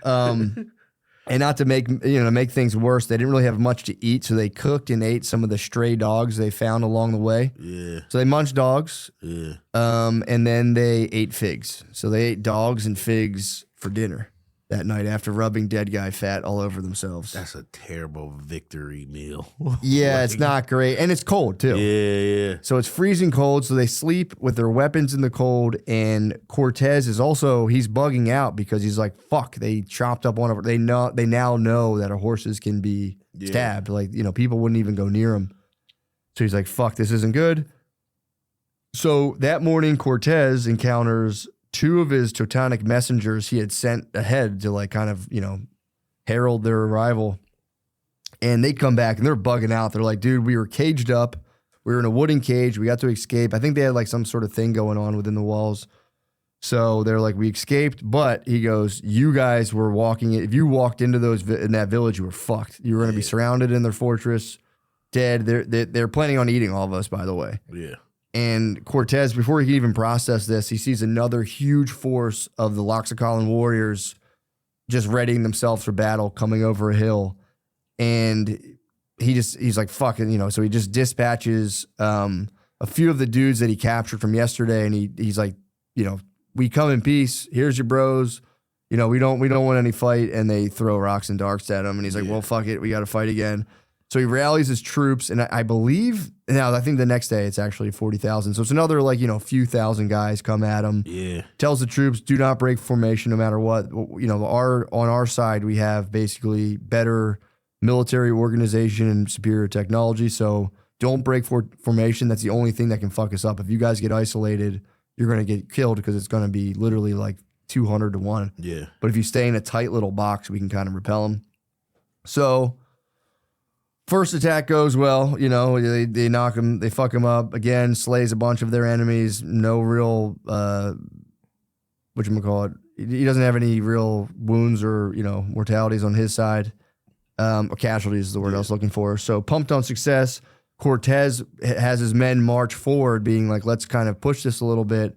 And not to make things worse, they didn't really have much to eat, so they cooked and ate some of the stray dogs they found along the way.
Yeah.
So they munched dogs.
Yeah.
And then they ate figs. So they ate dogs and figs for dinner that night after rubbing dead guy fat all over themselves.
That's a terrible victory meal.
Yeah, it's not great. And it's cold, too.
Yeah.
So it's freezing cold, so they sleep with their weapons in the cold, and Cortez is also, he's bugging out because he's like, fuck, they chopped up one of, they now know that our horses can be stabbed. Like, people wouldn't even go near them. So he's like, fuck, this isn't good. So that morning, Cortez encounters 2 of his Teutonic messengers he had sent ahead to like kind of, herald their arrival. And they come back and they're bugging out. They're like, dude, we were caged up. We were in a wooden cage. We got to escape. I think they had like some sort of thing going on within the walls. So they're like, we escaped, but he goes, you guys were walking. If you walked into in that village, you were fucked. You were going to be surrounded in their fortress, dead. They're planning on eating all of us, by the way.
Yeah.
And Cortez, before he can even process this, he sees another huge force of the Loxacolin warriors just readying themselves for battle coming over a hill. And he's like, fucking, so he just dispatches a few of the dudes that he captured from yesterday. And he's like, we come in peace. Here's your bros. We don't want any fight. And they throw rocks and darts at him. And he's like, well, fuck it. We got to fight again. So he rallies his troops, and I believe now. I think the next day it's actually 40,000. So it's another few thousand guys come at him.
Yeah.
Tells the troops, do not break formation no matter what. On our side we have basically better military organization and superior technology. So don't break formation. That's the only thing that can fuck us up. If you guys get isolated, you're gonna get killed because it's gonna be literally like 200 to 1.
Yeah.
But if you stay in a tight little box, we can kind of repel them. So. First attack goes well, they knock him, they fuck him up again, slays a bunch of their enemies. No real, whatchamacallit, he doesn't have any real wounds or, mortalities on his side. Or casualties is the word I was looking for. So pumped on success. Cortez has his men march forward being like, let's kind of push this a little bit.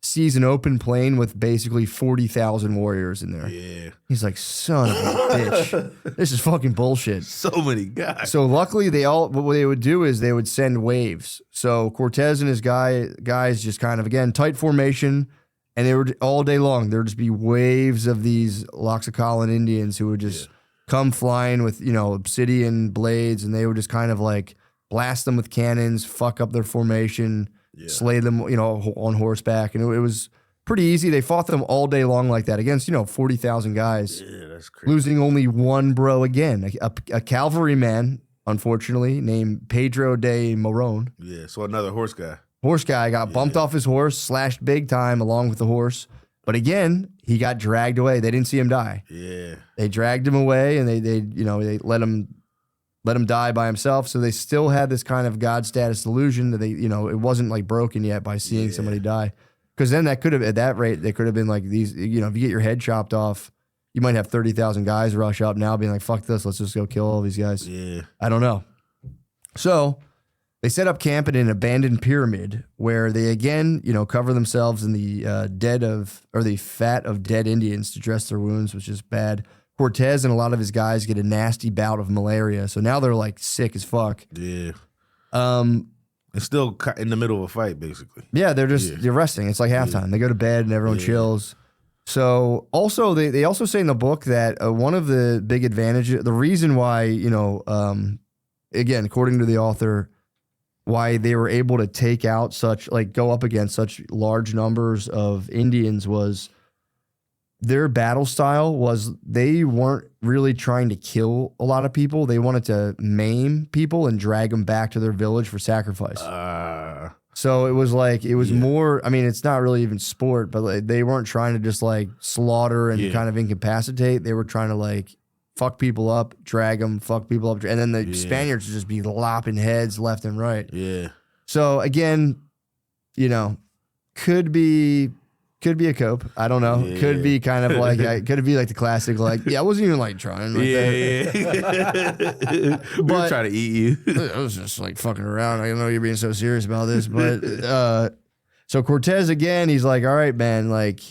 Sees an open plain with basically 40,000 warriors in there.
Yeah.
He's like, son of a bitch. This is fucking bullshit.
So many guys.
So luckily what they would do is they would send waves. So Cortez and his guys just kind of, again, tight formation, and they were all day long. There would just be waves of these Loxacolin Indians who would just come flying with, obsidian blades, and they would just kind of like blast them with cannons, fuck up their formation, slay them, on horseback. And it was pretty easy. They fought them all day long like that against, 40,000 guys.
Yeah, that's crazy.
Losing only one bro again, a cavalryman, unfortunately, named Pedro de Moron.
Yeah, so another horse guy.
Horse guy got bumped off his horse, slashed big time along with the horse. But again, he got dragged away. They didn't see him die.
Yeah.
They dragged him away, and they let him die by himself. So they still had this kind of God status delusion that it wasn't like broken yet by seeing somebody die. Because then that could have, at that rate, they could have been like these, if you get your head chopped off, you might have 30,000 guys rush up now being like, fuck this, let's just go kill all these guys.
Yeah.
I don't know. So they set up camp in an abandoned pyramid where they again, cover themselves in the the fat of dead Indians to dress their wounds, which is bad. Cortez and a lot of his guys get a nasty bout of malaria. So now they're like sick as fuck.
Yeah. It's still in the middle of a fight, basically.
Yeah, they're resting. It's like halftime. They go to bed and everyone chills. So also, they also say in the book that one of the big advantages, the reason why, again, according to the author, why they were able to take out go up against such large numbers of Indians was their battle style was they weren't really trying to kill a lot of people. They wanted to maim people and drag them back to their village for sacrifice. So it was more, it's not really even sport, but they weren't trying to just like slaughter and kind of incapacitate. They were trying to like fuck people up, drag them, fuck people up. And then the Spaniards would just be lopping heads left and right.
Yeah.
So again, could be could be a cope. I don't know.
Yeah.
Could be kind of like, could it be like the classic, like, yeah, I wasn't even like trying. Like
that. We were trying to eat you.
I was just like fucking around. I know you're being so serious about this, but so Cortez again, he's like, all right, man, like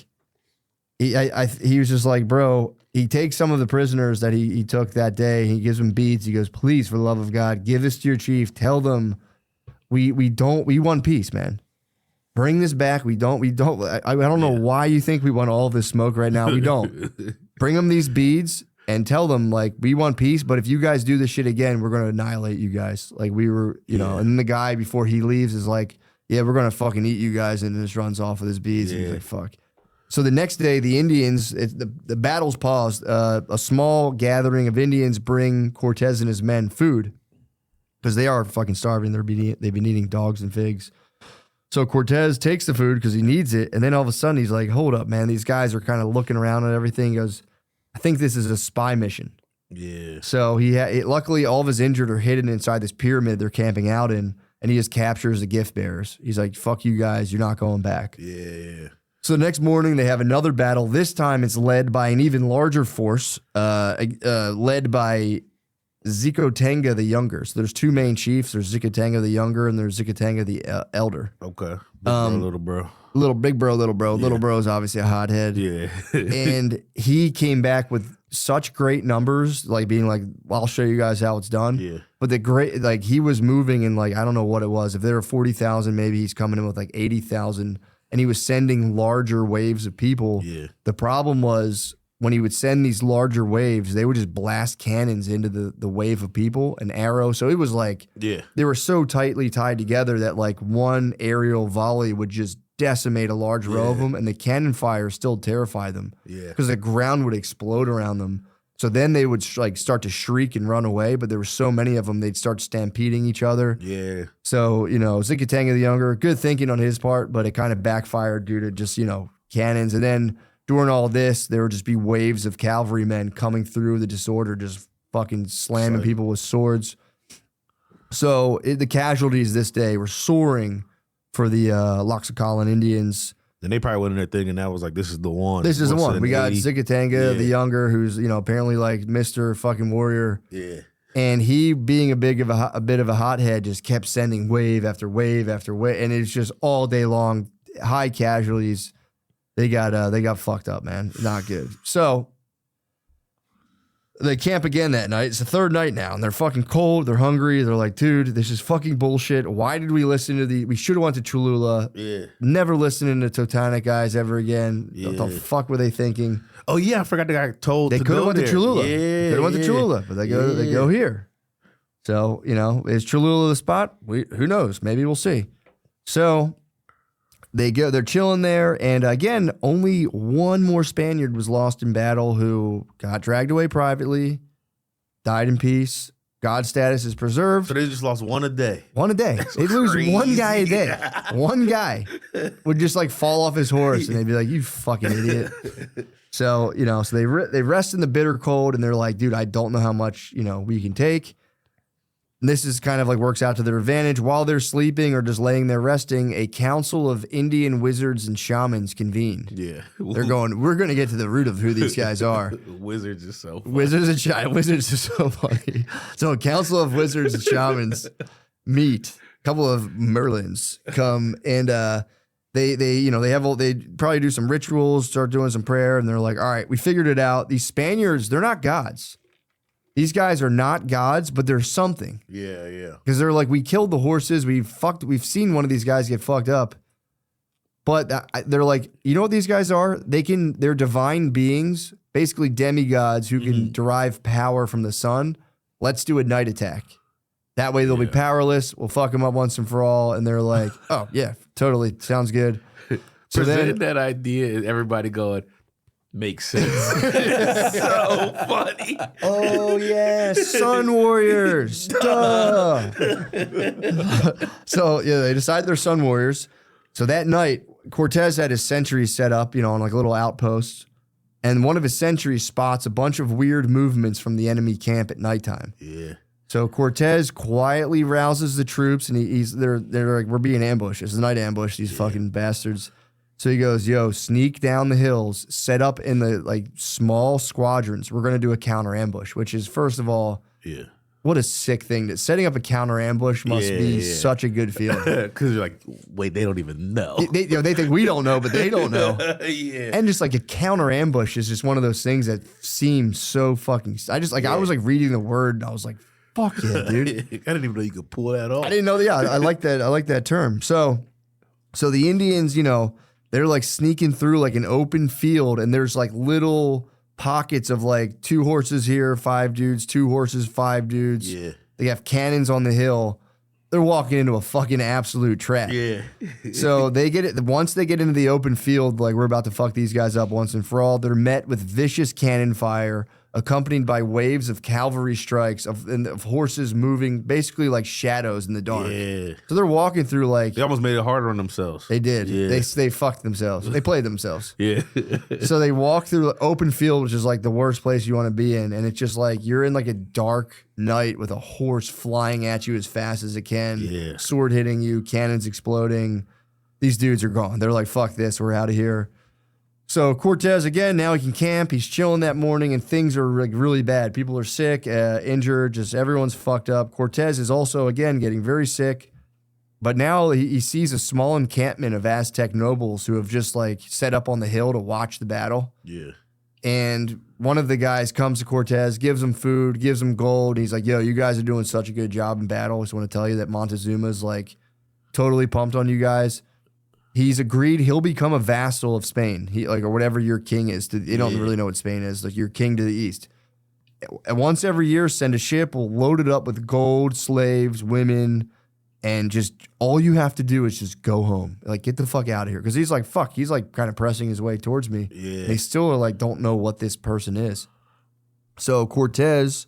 he was just like, bro, he takes some of the prisoners that he took that day. He gives them beads. He goes, please, for the love of God, give this to your chief. Tell them we want peace, man. Bring this back. We don't. I don't know why you think we want all this smoke right now. We don't. Bring them these beads and tell them, like, we want peace, but if you guys do this shit again, we're going to annihilate you guys. Like, we were, you know, and then the guy before he leaves is like, yeah, we're going to fucking eat you guys, and just runs off with his beads. And he's like, fuck. So the next day, the Indians, the battle's paused. A small gathering of Indians bring Cortez and his men food because they are fucking starving. They've been eating dogs and figs. So Cortez takes the food because he needs it. And then all of a sudden, he's like, hold up, man. These guys are kind of looking around at everything. He goes, I think this is a spy mission.
Yeah.
So luckily, all of his injured are hidden inside this pyramid they're camping out in. And he just captures the gift bearers. He's like, fuck you guys. You're not going back.
Yeah.
So the next morning, they have another battle. This time, it's led by an even larger force, led by Zikotenga the Younger. So there's two main chiefs. There's Zikotenga the Younger, and there's Zikotenga the Elder.
Okay. Big bro, little bro.
Big bro, little bro. Yeah. Little bro is obviously a hothead.
Yeah.
And he came back with such great numbers, like being like, well, I'll show you guys how it's done.
Yeah.
But like he was moving in like, I don't know what it was. If there were 40,000, maybe he's coming in with like 80,000. And he was sending larger waves of people. Yeah. The problem was when he would send these larger waves, they would just blast cannons into the wave of people, an arrow. So it was like, they were so tightly tied together that like one aerial volley would just decimate a large row of them, and the cannon fire still terrified them. Yeah. Because the ground would explode around them. So then they would like start to shriek and run away, but there were so many of them, they'd start stampeding each other. Yeah. So, you know, Zikotenga the Younger, good thinking on his part, but it kind of backfired due to just, you know, cannons. And then during all this, there would just be waves of cavalrymen coming through the disorder, just fucking slamming people with swords. So the casualties this day were soaring for the Loxacalan Indians.
And they probably went in there thinking that was like, this is the one.
This is the one. We got Zikotenga the Younger, who's, you know, apparently like Mr. fucking Warrior. Yeah. And he, being a bit of a hothead, just kept sending wave after wave after wave, and it's just all day long, high casualties. They got fucked up, man. Not good. So they camp again that night. It's the third night now, and they're fucking cold. They're hungry. They're like, dude, this is fucking bullshit. Why did we listen to we should have went to Cholula. Yeah. Never listening to Totanic guys ever again. Yeah. What the fuck were they thinking?
Oh, yeah, I forgot they got told
they
to
could have went
there.
to Cholula.
Yeah,
could have went to Cholula, but they go here. So, you know, is Cholula the spot? Who knows? Maybe we'll see. So they're chilling there, and again, only one more Spaniard was lost in battle who got dragged away privately, died in peace. God's status is preserved.
So they just lost one a day.
One a day. They'd lose one guy a day. One guy would just like fall off his horse, and they'd be like, "You fucking idiot." So, you know, so they rest in the bitter cold, and they're like, "Dude, I don't know how much, you know, we can take." And this is kind of like works out to their advantage. While they're sleeping or just laying there resting, a council of Indian wizards and shamans convened. Yeah. They're going, we're going to get to the root of who these guys are.
Wizards is so funny.
Wizards are so funny. So a council of wizards and shamans meet. A couple of Merlins come, and they probably do some rituals, start doing some prayer, and they're like, all right, we figured it out. These Spaniards, they're not gods. These guys are not gods, but they're something.
Yeah, yeah.
Because they're like, we killed the horses. We've seen one of these guys get fucked up. But they're like, you know what these guys are? They're divine beings, basically demigods who can derive power from the sun. Let's do a night attack. That way they'll be powerless. We'll fuck them up once and for all. And they're like, oh, yeah, totally. Sounds good.
So presented that idea, everybody going, makes sense. So funny.
Oh, yeah. Sun Warriors. Duh. So, yeah, they decide they're Sun Warriors. So that night, Cortez had his sentries set up, you know, on like little outposts. And one of his sentries spots a bunch of weird movements from the enemy camp at nighttime. Yeah. So Cortez quietly rouses the troops, and they're like, we're being ambushed. It's a night ambush, these fucking bastards. So he goes, yo, sneak down the hills, set up in the like small squadrons. We're going to do a counter ambush, which is, first of all, what a sick thing. Setting up a counter ambush must be such a good feeling.
Because you're like, wait, they don't even know.
They think we don't know, but they don't know. And just like a counter ambush is just one of those things that seems so fucking. I was like reading the word and I was like, fuck yeah, dude.
I didn't even know you could pull that off.
I didn't know that. Yeah, I like that. I like that term. So the Indians, you know, they're like sneaking through like an open field and there's like little pockets of like 2 horses here, 5 dudes, 2 horses, 5 dudes.
Yeah.
They have cannons on the hill. They're walking into a fucking absolute trap.
Yeah.
So they get it. Once they get into the open field, like we're about to fuck these guys up once and for all, they're met with vicious cannon fire, accompanied by waves of cavalry strikes of horses moving basically like shadows in the dark.
Yeah.
So they're walking through like
They almost made it harder on themselves.
they did.
Yeah.
They fucked themselves. They played themselves.
Yeah.
So they walk through the open field, which is like the worst place you want to be in. And it's just like you're in like a dark night with a horse flying at you as fast as it can,
Yeah.
sword hitting you, cannons exploding. These dudes are gone. They're like, fuck this, we're out of here. So Cortez, again, now he can camp. He's chilling that morning and things are like really bad. People are sick, injured, just everyone's fucked up. Cortez is also, again, getting very sick. But now he sees a small encampment of Aztec nobles who have just like set up on the hill to watch the battle.
Yeah.
And one of the guys comes to Cortez, gives him food, gives him gold. He's like, yo, you guys are doing such a good job in battle. I just want to tell you that Montezuma's like totally pumped on you guys. He's agreed he'll become a vassal of Spain, or whatever your king is. They don't really know what Spain is. Like your king to the east. And once every year, send a ship. We'll load it up with gold, slaves, women, and just all you have to do is just go home. Like get the fuck out of here. Because he's like, fuck. He's like kind of pressing his way towards me.
Yeah.
They still are like don't know what this person is. So Cortez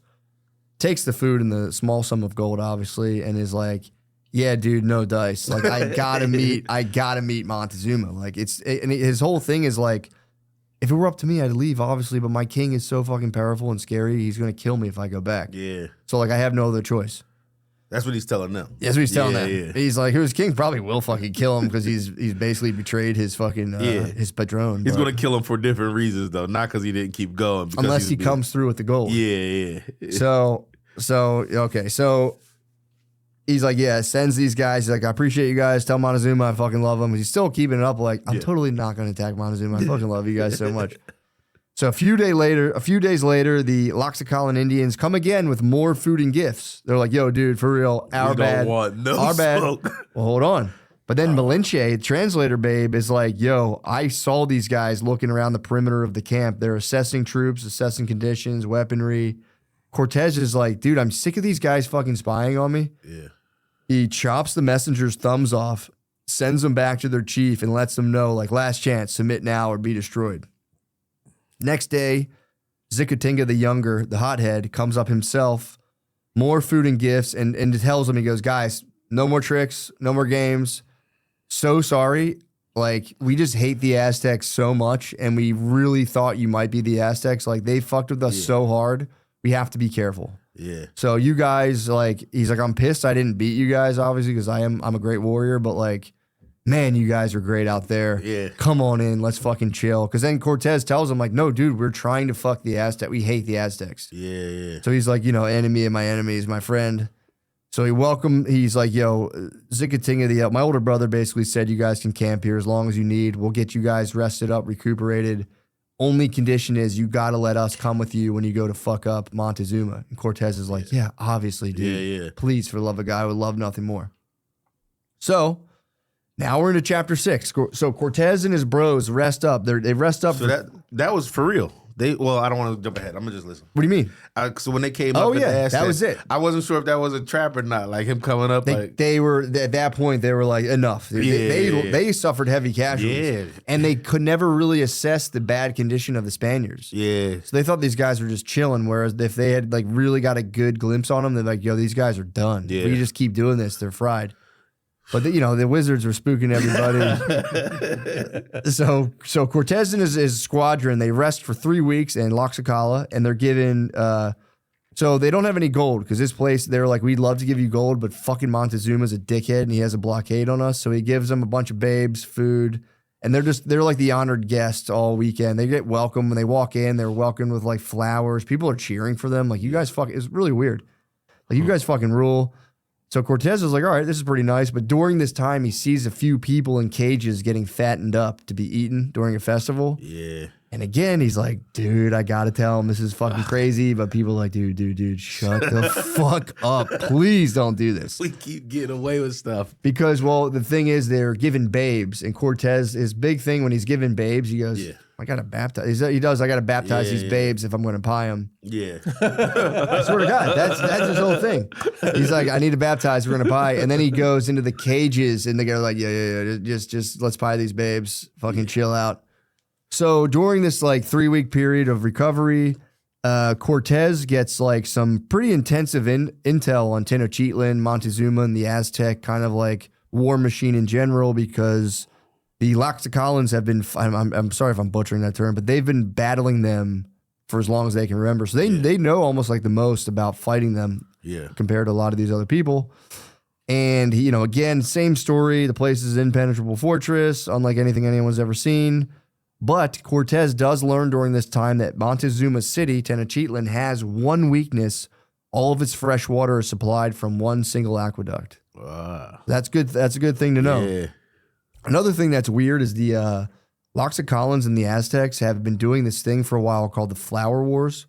takes the food and the small sum of gold, obviously, and is like, yeah, dude, no dice. Like I gotta meet Montezuma. Like and his whole thing is like, if it were up to me, I'd leave, obviously, but my king is so fucking powerful and scary. He's gonna kill me if I go back.
Yeah.
So like, I have no other choice.
That's what he's telling them.
That's what he's telling them.
Yeah.
He's like, his king probably will fucking kill him because he's basically betrayed his fucking his patron.
He's going to kill him for different reasons, though. Not because he didn't keep going.
Unless he comes through with the gold.
Yeah.
So okay, so he's like, yeah, sends these guys. He's like, I appreciate you guys. Tell Montezuma I fucking love him. He's still keeping it up. Like, I'm totally not going to attack Montezuma. I fucking love you guys so much. So a few days later, the Loxacalan Indians come again with more food and gifts. They're like, yo, dude, for real, our bad. Our bad. Well, hold on. But then Malinche, translator babe, is like, yo, I saw these guys looking around the perimeter of the camp. They're assessing troops, assessing conditions, weaponry. Cortez is like, dude, I'm sick of these guys fucking spying on me.
Yeah.
He chops the messenger's thumbs off, sends them back to their chief, and lets them know, like, last chance, submit now or be destroyed. Next day, Xicotenga the Younger, the hothead, comes up himself, more food and gifts, and tells them, he goes, guys, no more tricks, no more games. So sorry. Like, we just hate the Aztecs so much, and we really thought you might be the Aztecs. Like, they fucked with us so hard. We have to be careful.
Yeah.
So you guys, like, he's like, I'm pissed I didn't beat you guys, obviously, because I'm a great warrior, but like, man, you guys are great out there.
Yeah.
Come on in, let's fucking chill. Because then Cortez tells him, like, no, dude, we're trying to fuck the Aztec. We hate the Aztecs.
Yeah.
So he's like, enemy of my enemy is my friend. So he's like, yo, Xicotenga, my older brother basically said, you guys can camp here as long as you need. We'll get you guys rested up, recuperated. Only condition is you got to let us come with you when you go to fuck up Montezuma. And Cortez is like, yeah, obviously, dude.
Yeah.
Please, for the love of God, I would love nothing more. So now we're into chapter 6. So Cortez and his bros rest up. They rest up.
So that was for real. I don't want to jump ahead. I'm gonna just listen.
What do you mean?
So when they came up,
that was it.
I wasn't sure if that was a trap or not. Like him coming up,
they were at that point. They were like, enough. They suffered heavy casualties, and they could never really assess the bad condition of the Spaniards.
Yeah.
So they thought these guys were just chilling. Whereas if they had like really got a good glimpse on them, they're like, yo, these guys are done.
Yeah.
If we just keep doing this, they're fried. But the wizards were spooking everybody. So Cortez and his squadron, they rest for 3 weeks in Loxacala, and they're given. So they don't have any gold because this place, they're like, we'd love to give you gold, but fucking Montezuma's a dickhead and he has a blockade on us. So he gives them a bunch of babes, food, And they're like the honored guests all weekend. They get welcome when they walk in. They're welcomed with like flowers. People are cheering for them. Like, you guys it's really weird. Like, you guys fucking rule. So Cortez was like, all right, this is pretty nice. But during this time, he sees a few people in cages getting fattened up to be eaten during a festival.
Yeah.
And again, he's like, dude, I got to tell him this is fucking crazy. But people are like, dude, shut the fuck up. Please don't do this.
We keep getting away with stuff.
Because, well, the thing is, they're giving babes. And Cortez, his big thing when he's giving babes, he goes, I got to baptize. He does, I got to baptize these babes if I'm going to pie them.
Yeah.
I swear to God, that's his whole thing. He's like, I need to baptize, we're going to pie. And then he goes into the cages and they go like, yeah, just let's pie these babes. Fucking chill out. So during this like 3-week period of recovery, Cortez gets like some pretty intensive intel on Tenochtitlan, Montezuma, and the Aztec kind of like war machine in general, because the Tlaxcalans have been, I'm sorry if I'm butchering that term, but they've been battling them for as long as they can remember. So they know almost like the most about fighting them compared to a lot of these other people. And, again, same story. The place is an impenetrable fortress, unlike anything anyone's ever seen. But Cortez does learn during this time that Montezuma City, Tenochtitlan, has one weakness. All of its fresh water is supplied from one single aqueduct. That's good. That's a good thing to know.
Yeah.
Another thing that's weird is the Tlaxcalans and the Aztecs have been doing this thing for a while called the Flower Wars,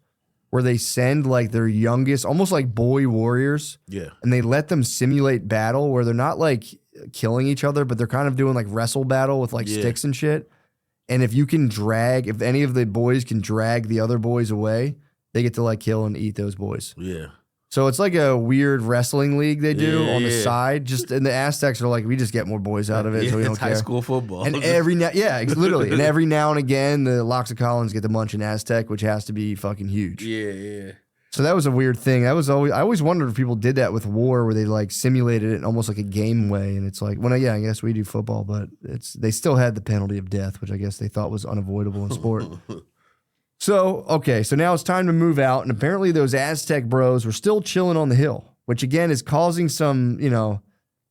where they send like their youngest, almost like boy warriors.
Yeah.
And they let them simulate battle where they're not like killing each other, but they're kind of doing like wrestle battle with like sticks and shit. And if any of the boys can drag the other boys away, they get to like kill and eat those boys.
Yeah.
So it's like a weird wrestling league they do on the side. And the Aztecs are like, we just get more boys out of it, so we don't care.
High school football.
And literally. And every now and again, the Tlaxcalans get to munch an Aztec, which has to be fucking huge.
Yeah.
So that was a weird thing. I always wondered if people did that with war, where they like simulated it in almost like a game way. And it's like, I guess we do football, but they still had the penalty of death, which I guess they thought was unavoidable in sport. So now it's time to move out. And apparently those Aztec bros were still chilling on the hill, which again is causing some, the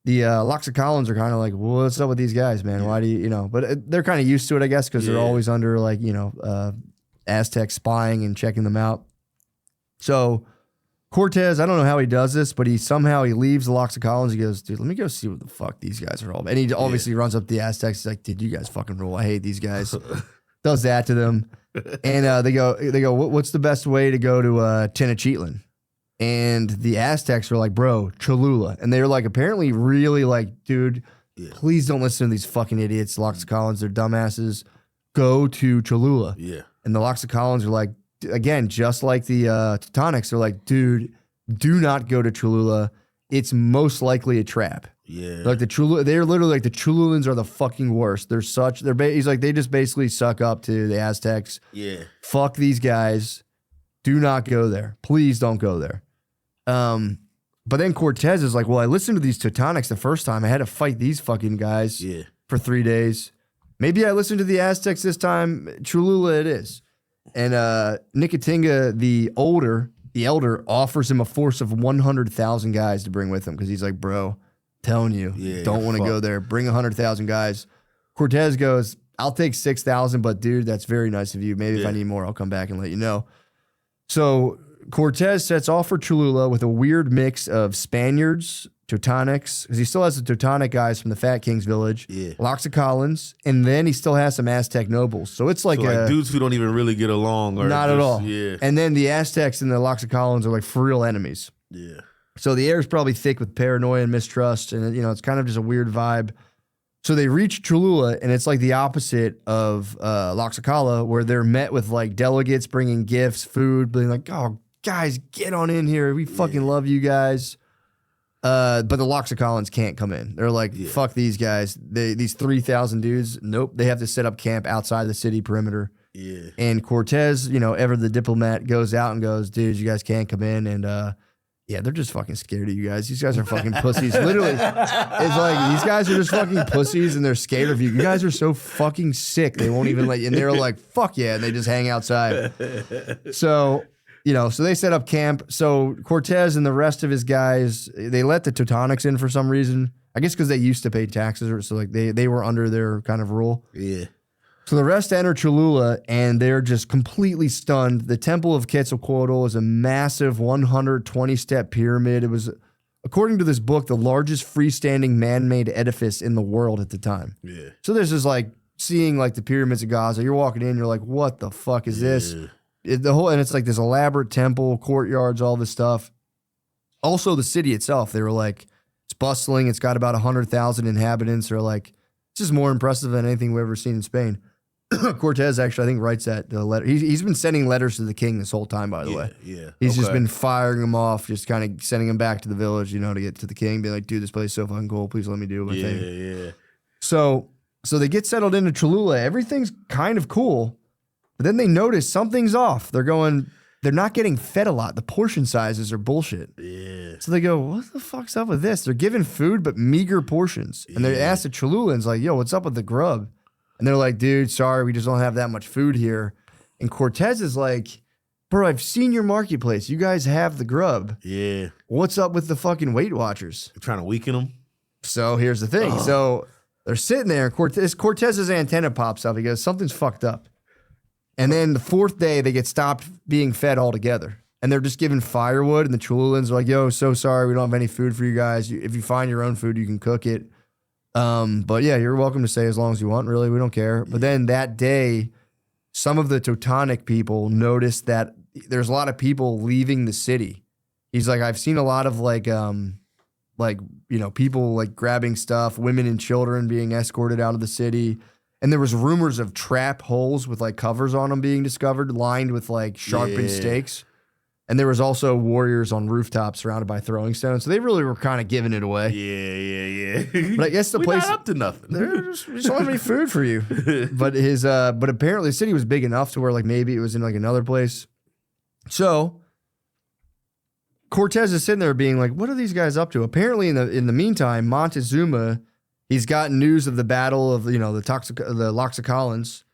Tlaxcalans are kind of like, well, what's up with these guys, man? Why do you, but they're kind of used to it, I guess, because they're always under like, Aztec spying and checking them out. So Cortez, I don't know how he does this, but he leaves the Tlaxcalans. He goes, dude, let me go see what the fuck these guys are all about. And he obviously runs up to the Aztecs. He's like, dude, you guys fucking rule. I hate these guys. Does that to them. And they go, what's the best way to go to Tenochtitlan? And the Aztecs are like, bro, Cholula. And they're like, apparently really like, dude, please don't listen to these fucking idiots, Tlaxcalans. They're dumbasses. Go to Cholula.
Yeah.
And the Tlaxcalans are like, again, just like the Teutonics, they're like, dude, do not go to Cholula. It's most likely a trap.
Yeah.
Like they're literally like, the Cholulans are the fucking worst. He's like, they just basically suck up to the Aztecs.
Yeah.
Fuck these guys. Do not go there. Please don't go there. But then Cortez is like, well, I listened to these Teutonics the first time. I had to fight these fucking guys for 3 days. Maybe I listened to the Aztecs this time. Cholula it is. And Nicotinga, the elder, offers him a force of 100,000 guys to bring with him, because he's like, bro, telling you, don't want to go there. Bring 100,000 guys. Cortez goes, I'll take 6,000, but dude, that's very nice of you. Maybe if I need more, I'll come back and let you know. So Cortez sets off for Cholula with a weird mix of Spaniards, Teutonics, because he still has the Teutonic guys from the Fat King's village, Tlaxcalans, and then he still has some Aztec nobles. So it's like,
dudes who don't even really get along. Or
not at all.
Yeah.
And then the Aztecs and the Tlaxcalans are like for real enemies.
Yeah.
So the air is probably thick with paranoia and mistrust, and it's kind of just a weird vibe. So they reach Cholula, and it's like the opposite of Tlaxcala, where they're met with like delegates bringing gifts, food, being like, oh, guys, get on in here. We fucking love you guys. But the Tlaxcalans can't come in. They're like, fuck these guys. These 3,000 dudes, nope. They have to set up camp outside the city perimeter.
Yeah.
And Cortez, ever the diplomat, goes out and goes, dudes, you guys can't come in. And they're just fucking scared of you guys. These guys are fucking pussies. Literally, it's like these guys are just fucking pussies and they're scared of you. You guys are so fucking sick. They won't even let you. And they're like, fuck yeah. And they just hang outside. So... so they set up camp. So Cortez and the rest of his guys, they let the Teutonics in for some reason. I guess because they used to pay taxes, or so like they were under their kind of rule.
Yeah.
So the rest enter Cholula, and they're just completely stunned. The Temple of Quetzalcoatl is a massive 120-step pyramid. It was, according to this book, the largest freestanding man-made edifice in the world at the time.
Yeah.
So there's just like seeing like the pyramids of Gaza. You're walking in, you're like, what the fuck is this? And it's like this elaborate temple, courtyards, all this stuff. Also, the city itself, they were like, it's bustling. It's got about 100,000 inhabitants. They're like, this is more impressive than anything we've ever seen in Spain. Cortez actually, I think, writes that the letter. He's been sending letters to the king this whole time, by the way.
Yeah.
He's just been firing them off, just kind of sending them back to the village, to get to the king, be like, dude, this place is so fucking cool. Please let me do my thing.
Yeah.
So they get settled into Cholula. Everything's kind of cool, but then they notice something's off. They're not getting fed a lot. The portion sizes are bullshit.
Yeah.
So they go, what the fuck's up with this? They're given food, but meager portions. And they ask the Cholulans, like, yo, what's up with the grub? And they're like, dude, sorry, we just don't have that much food here. And Cortez is like, bro, I've seen your marketplace. You guys have the grub.
Yeah.
What's up with the fucking Weight Watchers?
You're trying to weaken them?
So here's the thing. So they're sitting there. Cortez's antenna pops up. He goes, something's fucked up. And then the fourth day, they get stopped being fed altogether. And they're just given firewood. And the Cholulans are like, yo, so sorry, we don't have any food for you guys. If you find your own food, you can cook it. But yeah, you're welcome to stay as long as you want, really. We don't care. But then that day, some of the Teutonic people noticed that there's a lot of people leaving the city. He's like, I've seen a lot of people like grabbing stuff, women and children being escorted out of the city. And there was rumors of trap holes with like covers on them being discovered, lined with like sharpened stakes. And there was also warriors on rooftops surrounded by throwing stones. So they really were kind of giving it away.
Yeah.
But I guess the place
not up to nothing.
There's just don't have any food for you. But but apparently the city was big enough to where like maybe it was in like another place. So Cortez is sitting there being like, what are these guys up to? Apparently in the meantime, Montezuma, he's gotten news of the battle of the Loxicalans.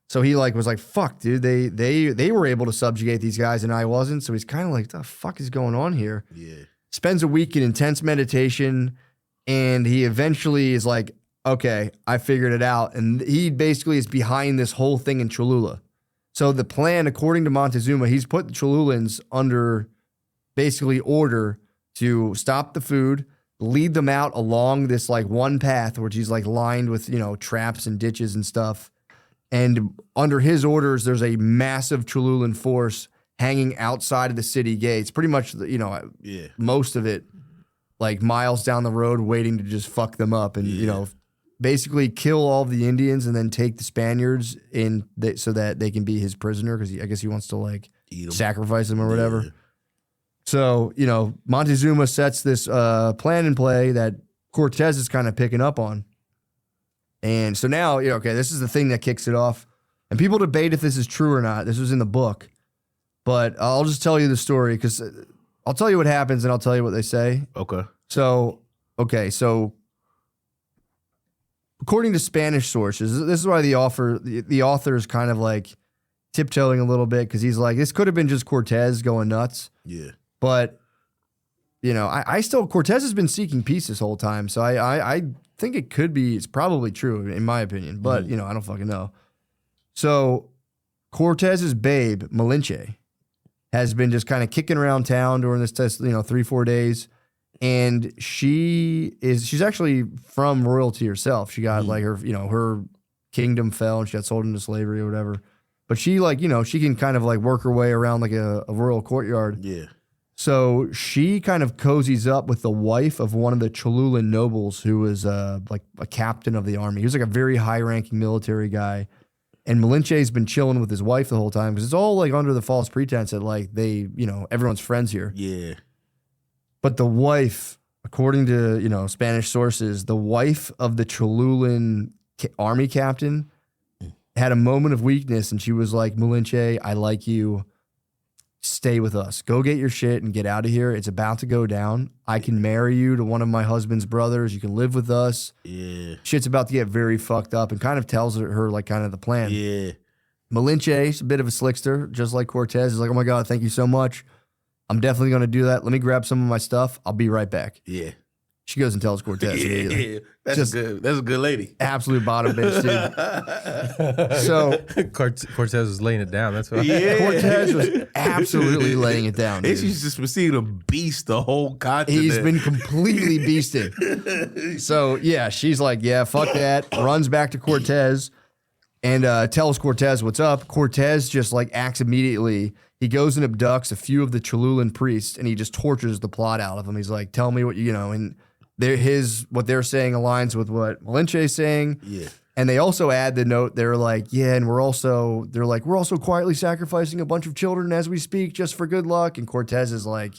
So he was like, fuck, dude, they were able to subjugate these guys and I wasn't. So he's kind of like, the fuck is going on here?
Yeah.
Spends a week in intense meditation, and he eventually is like, okay, I figured it out. And he basically is behind this whole thing in Cholula. So the plan, according to Montezuma, he's put the Cholulans under basically order to stop the food, lead them out along this like one path, which he's like lined with, traps and ditches and stuff. And under his orders, there's a massive Cholulan force hanging outside of the city gates, pretty much, most of it like miles down the road, waiting to just fuck them up and, basically kill all the Indians and then take the Spaniards so that they can be his prisoner. Cause I guess he wants to like sacrifice them or whatever. Yeah. So, Montezuma sets this plan in play that Cortez is kind of picking up on. And so now, this is the thing that kicks it off. And people debate if this is true or not. This was in the book. But I'll just tell you the story because I'll tell you what happens and I'll tell you what they say.
Okay.
So according to Spanish sources, this is why the author is kind of like tiptoeing a little bit because he's like, this could have been just Cortez going nuts.
Yeah.
But, Cortez has been seeking peace this whole time. So I think it's probably true in my opinion, but I don't fucking know. So Cortez's babe, Malinche, has been just kind of kicking around town during this test, 3-4 days. And she's actually from royalty herself. She got like her kingdom fell and she got sold into slavery or whatever. But she she can kind of like work her way around like a royal courtyard.
Yeah.
So she kind of cozies up with the wife of one of the Cholulan nobles who was like a captain of the army. He was like a very high-ranking military guy. And Malinche's been chilling with his wife the whole time because it's all like under the false pretense that like they, everyone's friends here.
Yeah.
But the wife, according to, Spanish sources, the wife of the Cholulan army captain had a moment of weakness and she was like, Malinche, I like you. Stay with us. Go get your shit and get out of here. It's about to go down. I can marry you to one of my husband's brothers. You can live with us.
Yeah.
Shit's about to get very fucked up and kind of tells her like kind of the plan.
Yeah.
Malinche's a bit of a slickster, just like Cortez. He's like, oh my God, thank you so much. I'm definitely going to do that. Let me grab some of my stuff. I'll be right back.
Yeah.
She goes and tells Cortez immediately.
Yeah, that's good. That's a good lady.
Absolute bottom bitch, dude. So
Cortez was laying it down. That's why.
Yeah.
Cortez was absolutely laying it down,
And
dude.
she's just been seeing a beast the whole continent.
He's been completely beasted. So yeah, she's like, yeah, fuck that. Runs back to Cortez and tells Cortez what's up. Cortez just like acts immediately. He goes and abducts a few of the Cholulan priests and he just tortures the plot out of them. He's like, tell me what you know. And what they're saying aligns with what Malinche's saying.
Yeah.
And they also add the note, they're like, yeah, and we're also quietly sacrificing a bunch of children as we speak just for good luck. And Cortez is like,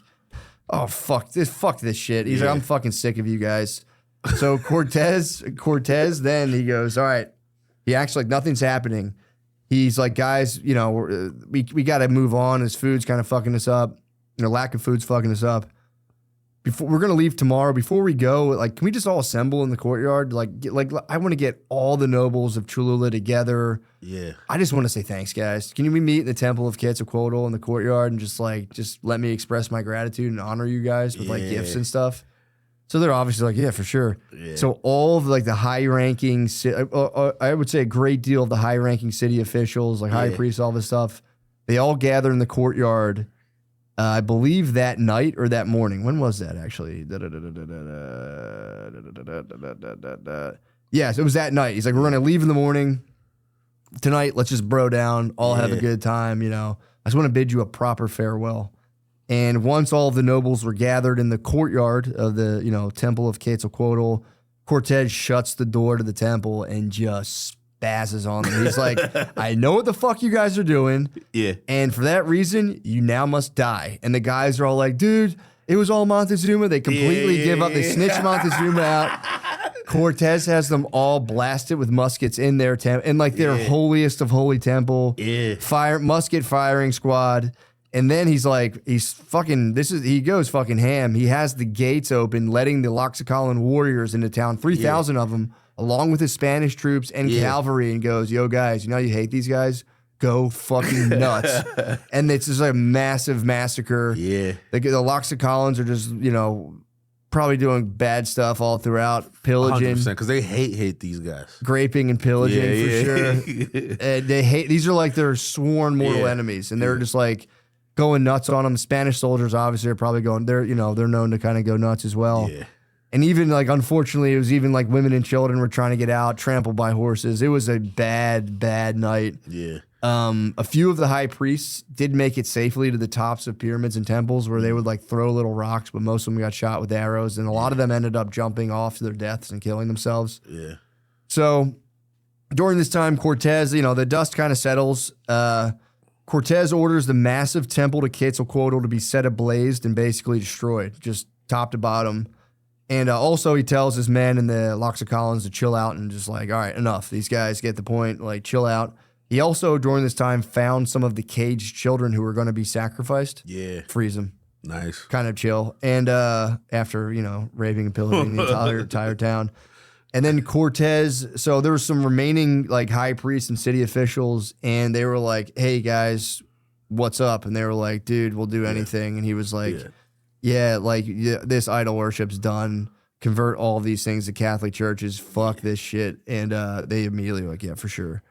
oh, fuck this shit. He's like, I'm fucking sick of you guys. So Cortez, then he goes, all right. He acts like nothing's happening. He's like, guys, we got to move on. His food's kind of fucking us up. Lack of food's fucking us up. We're gonna leave tomorrow. Before we go, like, can we just all assemble in the courtyard? I want to get all the nobles of Cholula together.
Yeah.
I just want to say thanks, guys. Can we meet in the Temple of Quetzalcoatl in the courtyard and just let me express my gratitude and honor you guys with like gifts and stuff? So they're obviously like, yeah, for sure. Yeah. So all of like the high-ranking, I would say a great deal of the high-ranking city officials, like high priests, all this stuff, they all gather in the courtyard. I believe that night or that morning. When was that actually? Yes, it was that night. He's like, we're going to leave in the morning. Tonight, let's just bro down, all have a good time, I just want to bid you a proper farewell. And once all of the nobles were gathered in the courtyard of the, Temple of Quetzalcoatl, Cortez shuts the door to the temple and just spazzes on them. He's like, I know what the fuck you guys are doing.
Yeah.
And for that reason, you now must die. And the guys are all like, dude, it was all Montezuma. They completely give up. They snitch Montezuma out. Cortez has them all blasted with muskets in their temple, in like their holiest of holy temple. Yeah. Musket firing squad. And then he goes fucking ham. He has the gates open, letting the Loxacalan warriors into town, 3,000 of them, along with his Spanish troops and cavalry, and goes, yo, guys, you hate these guys? Go fucking nuts. And it's just a massive massacre. Yeah. The Loxacalans are just, probably doing bad stuff all throughout, pillaging.
100%, because they hate these guys.
Graping and pillaging for sure. And they hate, these are like their sworn mortal enemies, and they're just like going nuts on them. Spanish soldiers obviously are probably going, they're known to kind of go nuts as well. Yeah. And even like, unfortunately, it was even like women and children were trying to get out, trampled by horses. It was a bad, bad night. Yeah. A few of the high priests did make it safely to the tops of pyramids and temples where they would like throw little rocks, but most of them got shot with arrows, and a lot of them ended up jumping off to their deaths and killing themselves. Yeah. So during this time, Cortez, the dust kind of settles. Cortez orders the massive temple to Quetzalcoatl to be set ablaze and basically destroyed, just top to bottom. And also he tells his men and the Loxacalans to chill out and just like, all right, enough. These guys get the point, like chill out. He also, during this time, found some of the caged children who were going to be sacrificed. Yeah. Freeze them.
Nice.
Kind of chill. And after, raping and pillaging the entire town. And then Cortez, so there were some remaining like high priests and city officials, and they were like, hey guys, what's up? And they were like, dude, we'll do anything. And he was like, this idol worship's done. Convert all these things to Catholic churches. Fuck this shit. And they immediately were like, yeah, for sure.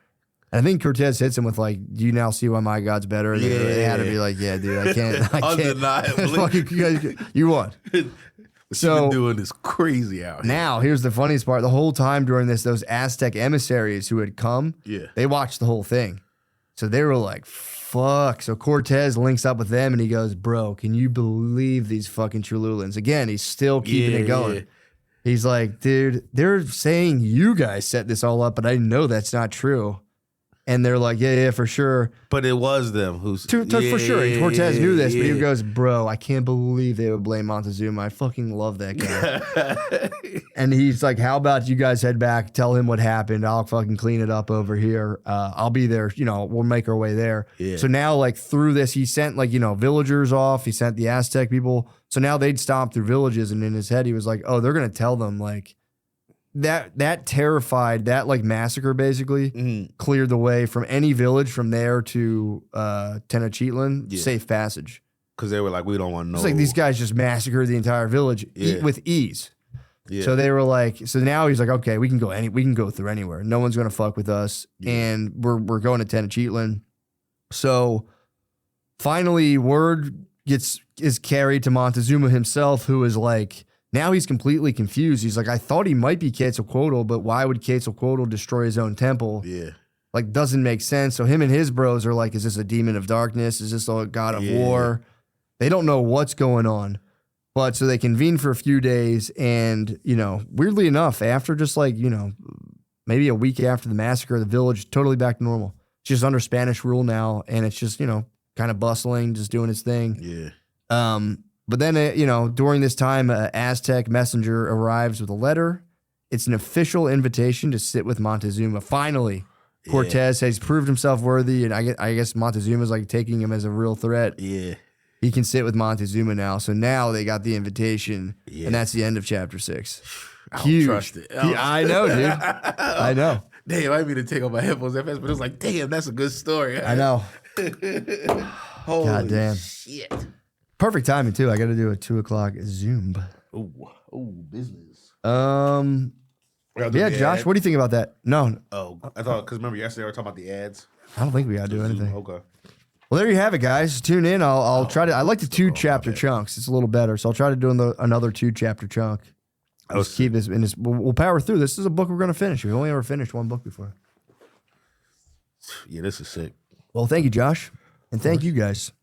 And I think Cortez hits him with like, do you now see why my God's better? And they had to be like, yeah, dude, I can't. Undeniably. You won.
So been doing this crazy out here.
Now, here's the funniest part. The whole time during this, those Aztec emissaries who had come, they watched the whole thing. So they were like, fuck. So Cortez links up with them and he goes, bro, can you believe these fucking Cholulans? Again, he's still keeping it going. Yeah. He's like, dude, they're saying you guys set this all up, but I know that's not true. And they're like, yeah, for sure.
But it was them who's...
For sure. And Cortez knew this, but he goes, bro, I can't believe they would blame Montezuma. I fucking love that guy. And he's like, how about you guys head back, tell him what happened. I'll fucking clean it up over here. I'll be there. We'll make our way there. Yeah. So now, like, through this, he sent, like, villagers off. He sent the Aztec people. So now they'd stomp through villages. And in his head, he was like, oh, they're going to tell them, like, that terrified, that like massacre basically cleared the way from any village from there to Tenochtitlan, safe passage.
Because they were like, we don't want to know.
It's like these guys just massacred the entire village with ease.
Yeah.
So they were like, so now he's like, okay, we can go through anywhere. No one's gonna fuck with us, and we're going to Tenochtitlan. So finally, word is carried to Montezuma himself, who is like, now he's completely confused. He's like, I thought he might be Quetzalcoatl, but why would Quetzalcoatl destroy his own temple?
Yeah.
Like, doesn't make sense. So him and his bros are like, is this a demon of darkness? Is this a god of war? They don't know what's going on. But so they convene for a few days, and, you know, weirdly enough, after just like, you know, maybe a week after the massacre, the village totally back to normal. It's just under Spanish rule now, and it's just, you know, kind of bustling, just doing its thing.
Yeah.
But then, you know, during this time, an Aztec messenger arrives with a letter. It's an official invitation to sit with Montezuma. Finally, Cortez has proved himself worthy, and I guess Montezuma's like taking him as a real threat.
Yeah.
He can sit with Montezuma now. So now they got the invitation, and that's the end of chapter 6.
I don't trust it.
I know, dude. I know.
Damn, I didn't mean to take off my headphones that fast, but it was like, damn, that's a good story.
I know.
Holy
God damn.
shit.
Perfect timing, too. I got to do a 2 o'clock Zoom.
Ooh, business.
Yeah, Josh, what do you think about that? No,
Oh, I thought, because remember yesterday we were talking about the ads.
I don't think we got to do anything.
Okay.
Well, there you have it, guys. Tune in. I'll try to. I like the 2 chapter chunks. It's a little better, so I'll try to do another 2 chapter chunk. Let's keep this in this. We'll power through. This is a book we're going to finish. We've only ever finished one book before.
Yeah, this is sick.
Well, thank you, Josh, and thank you guys.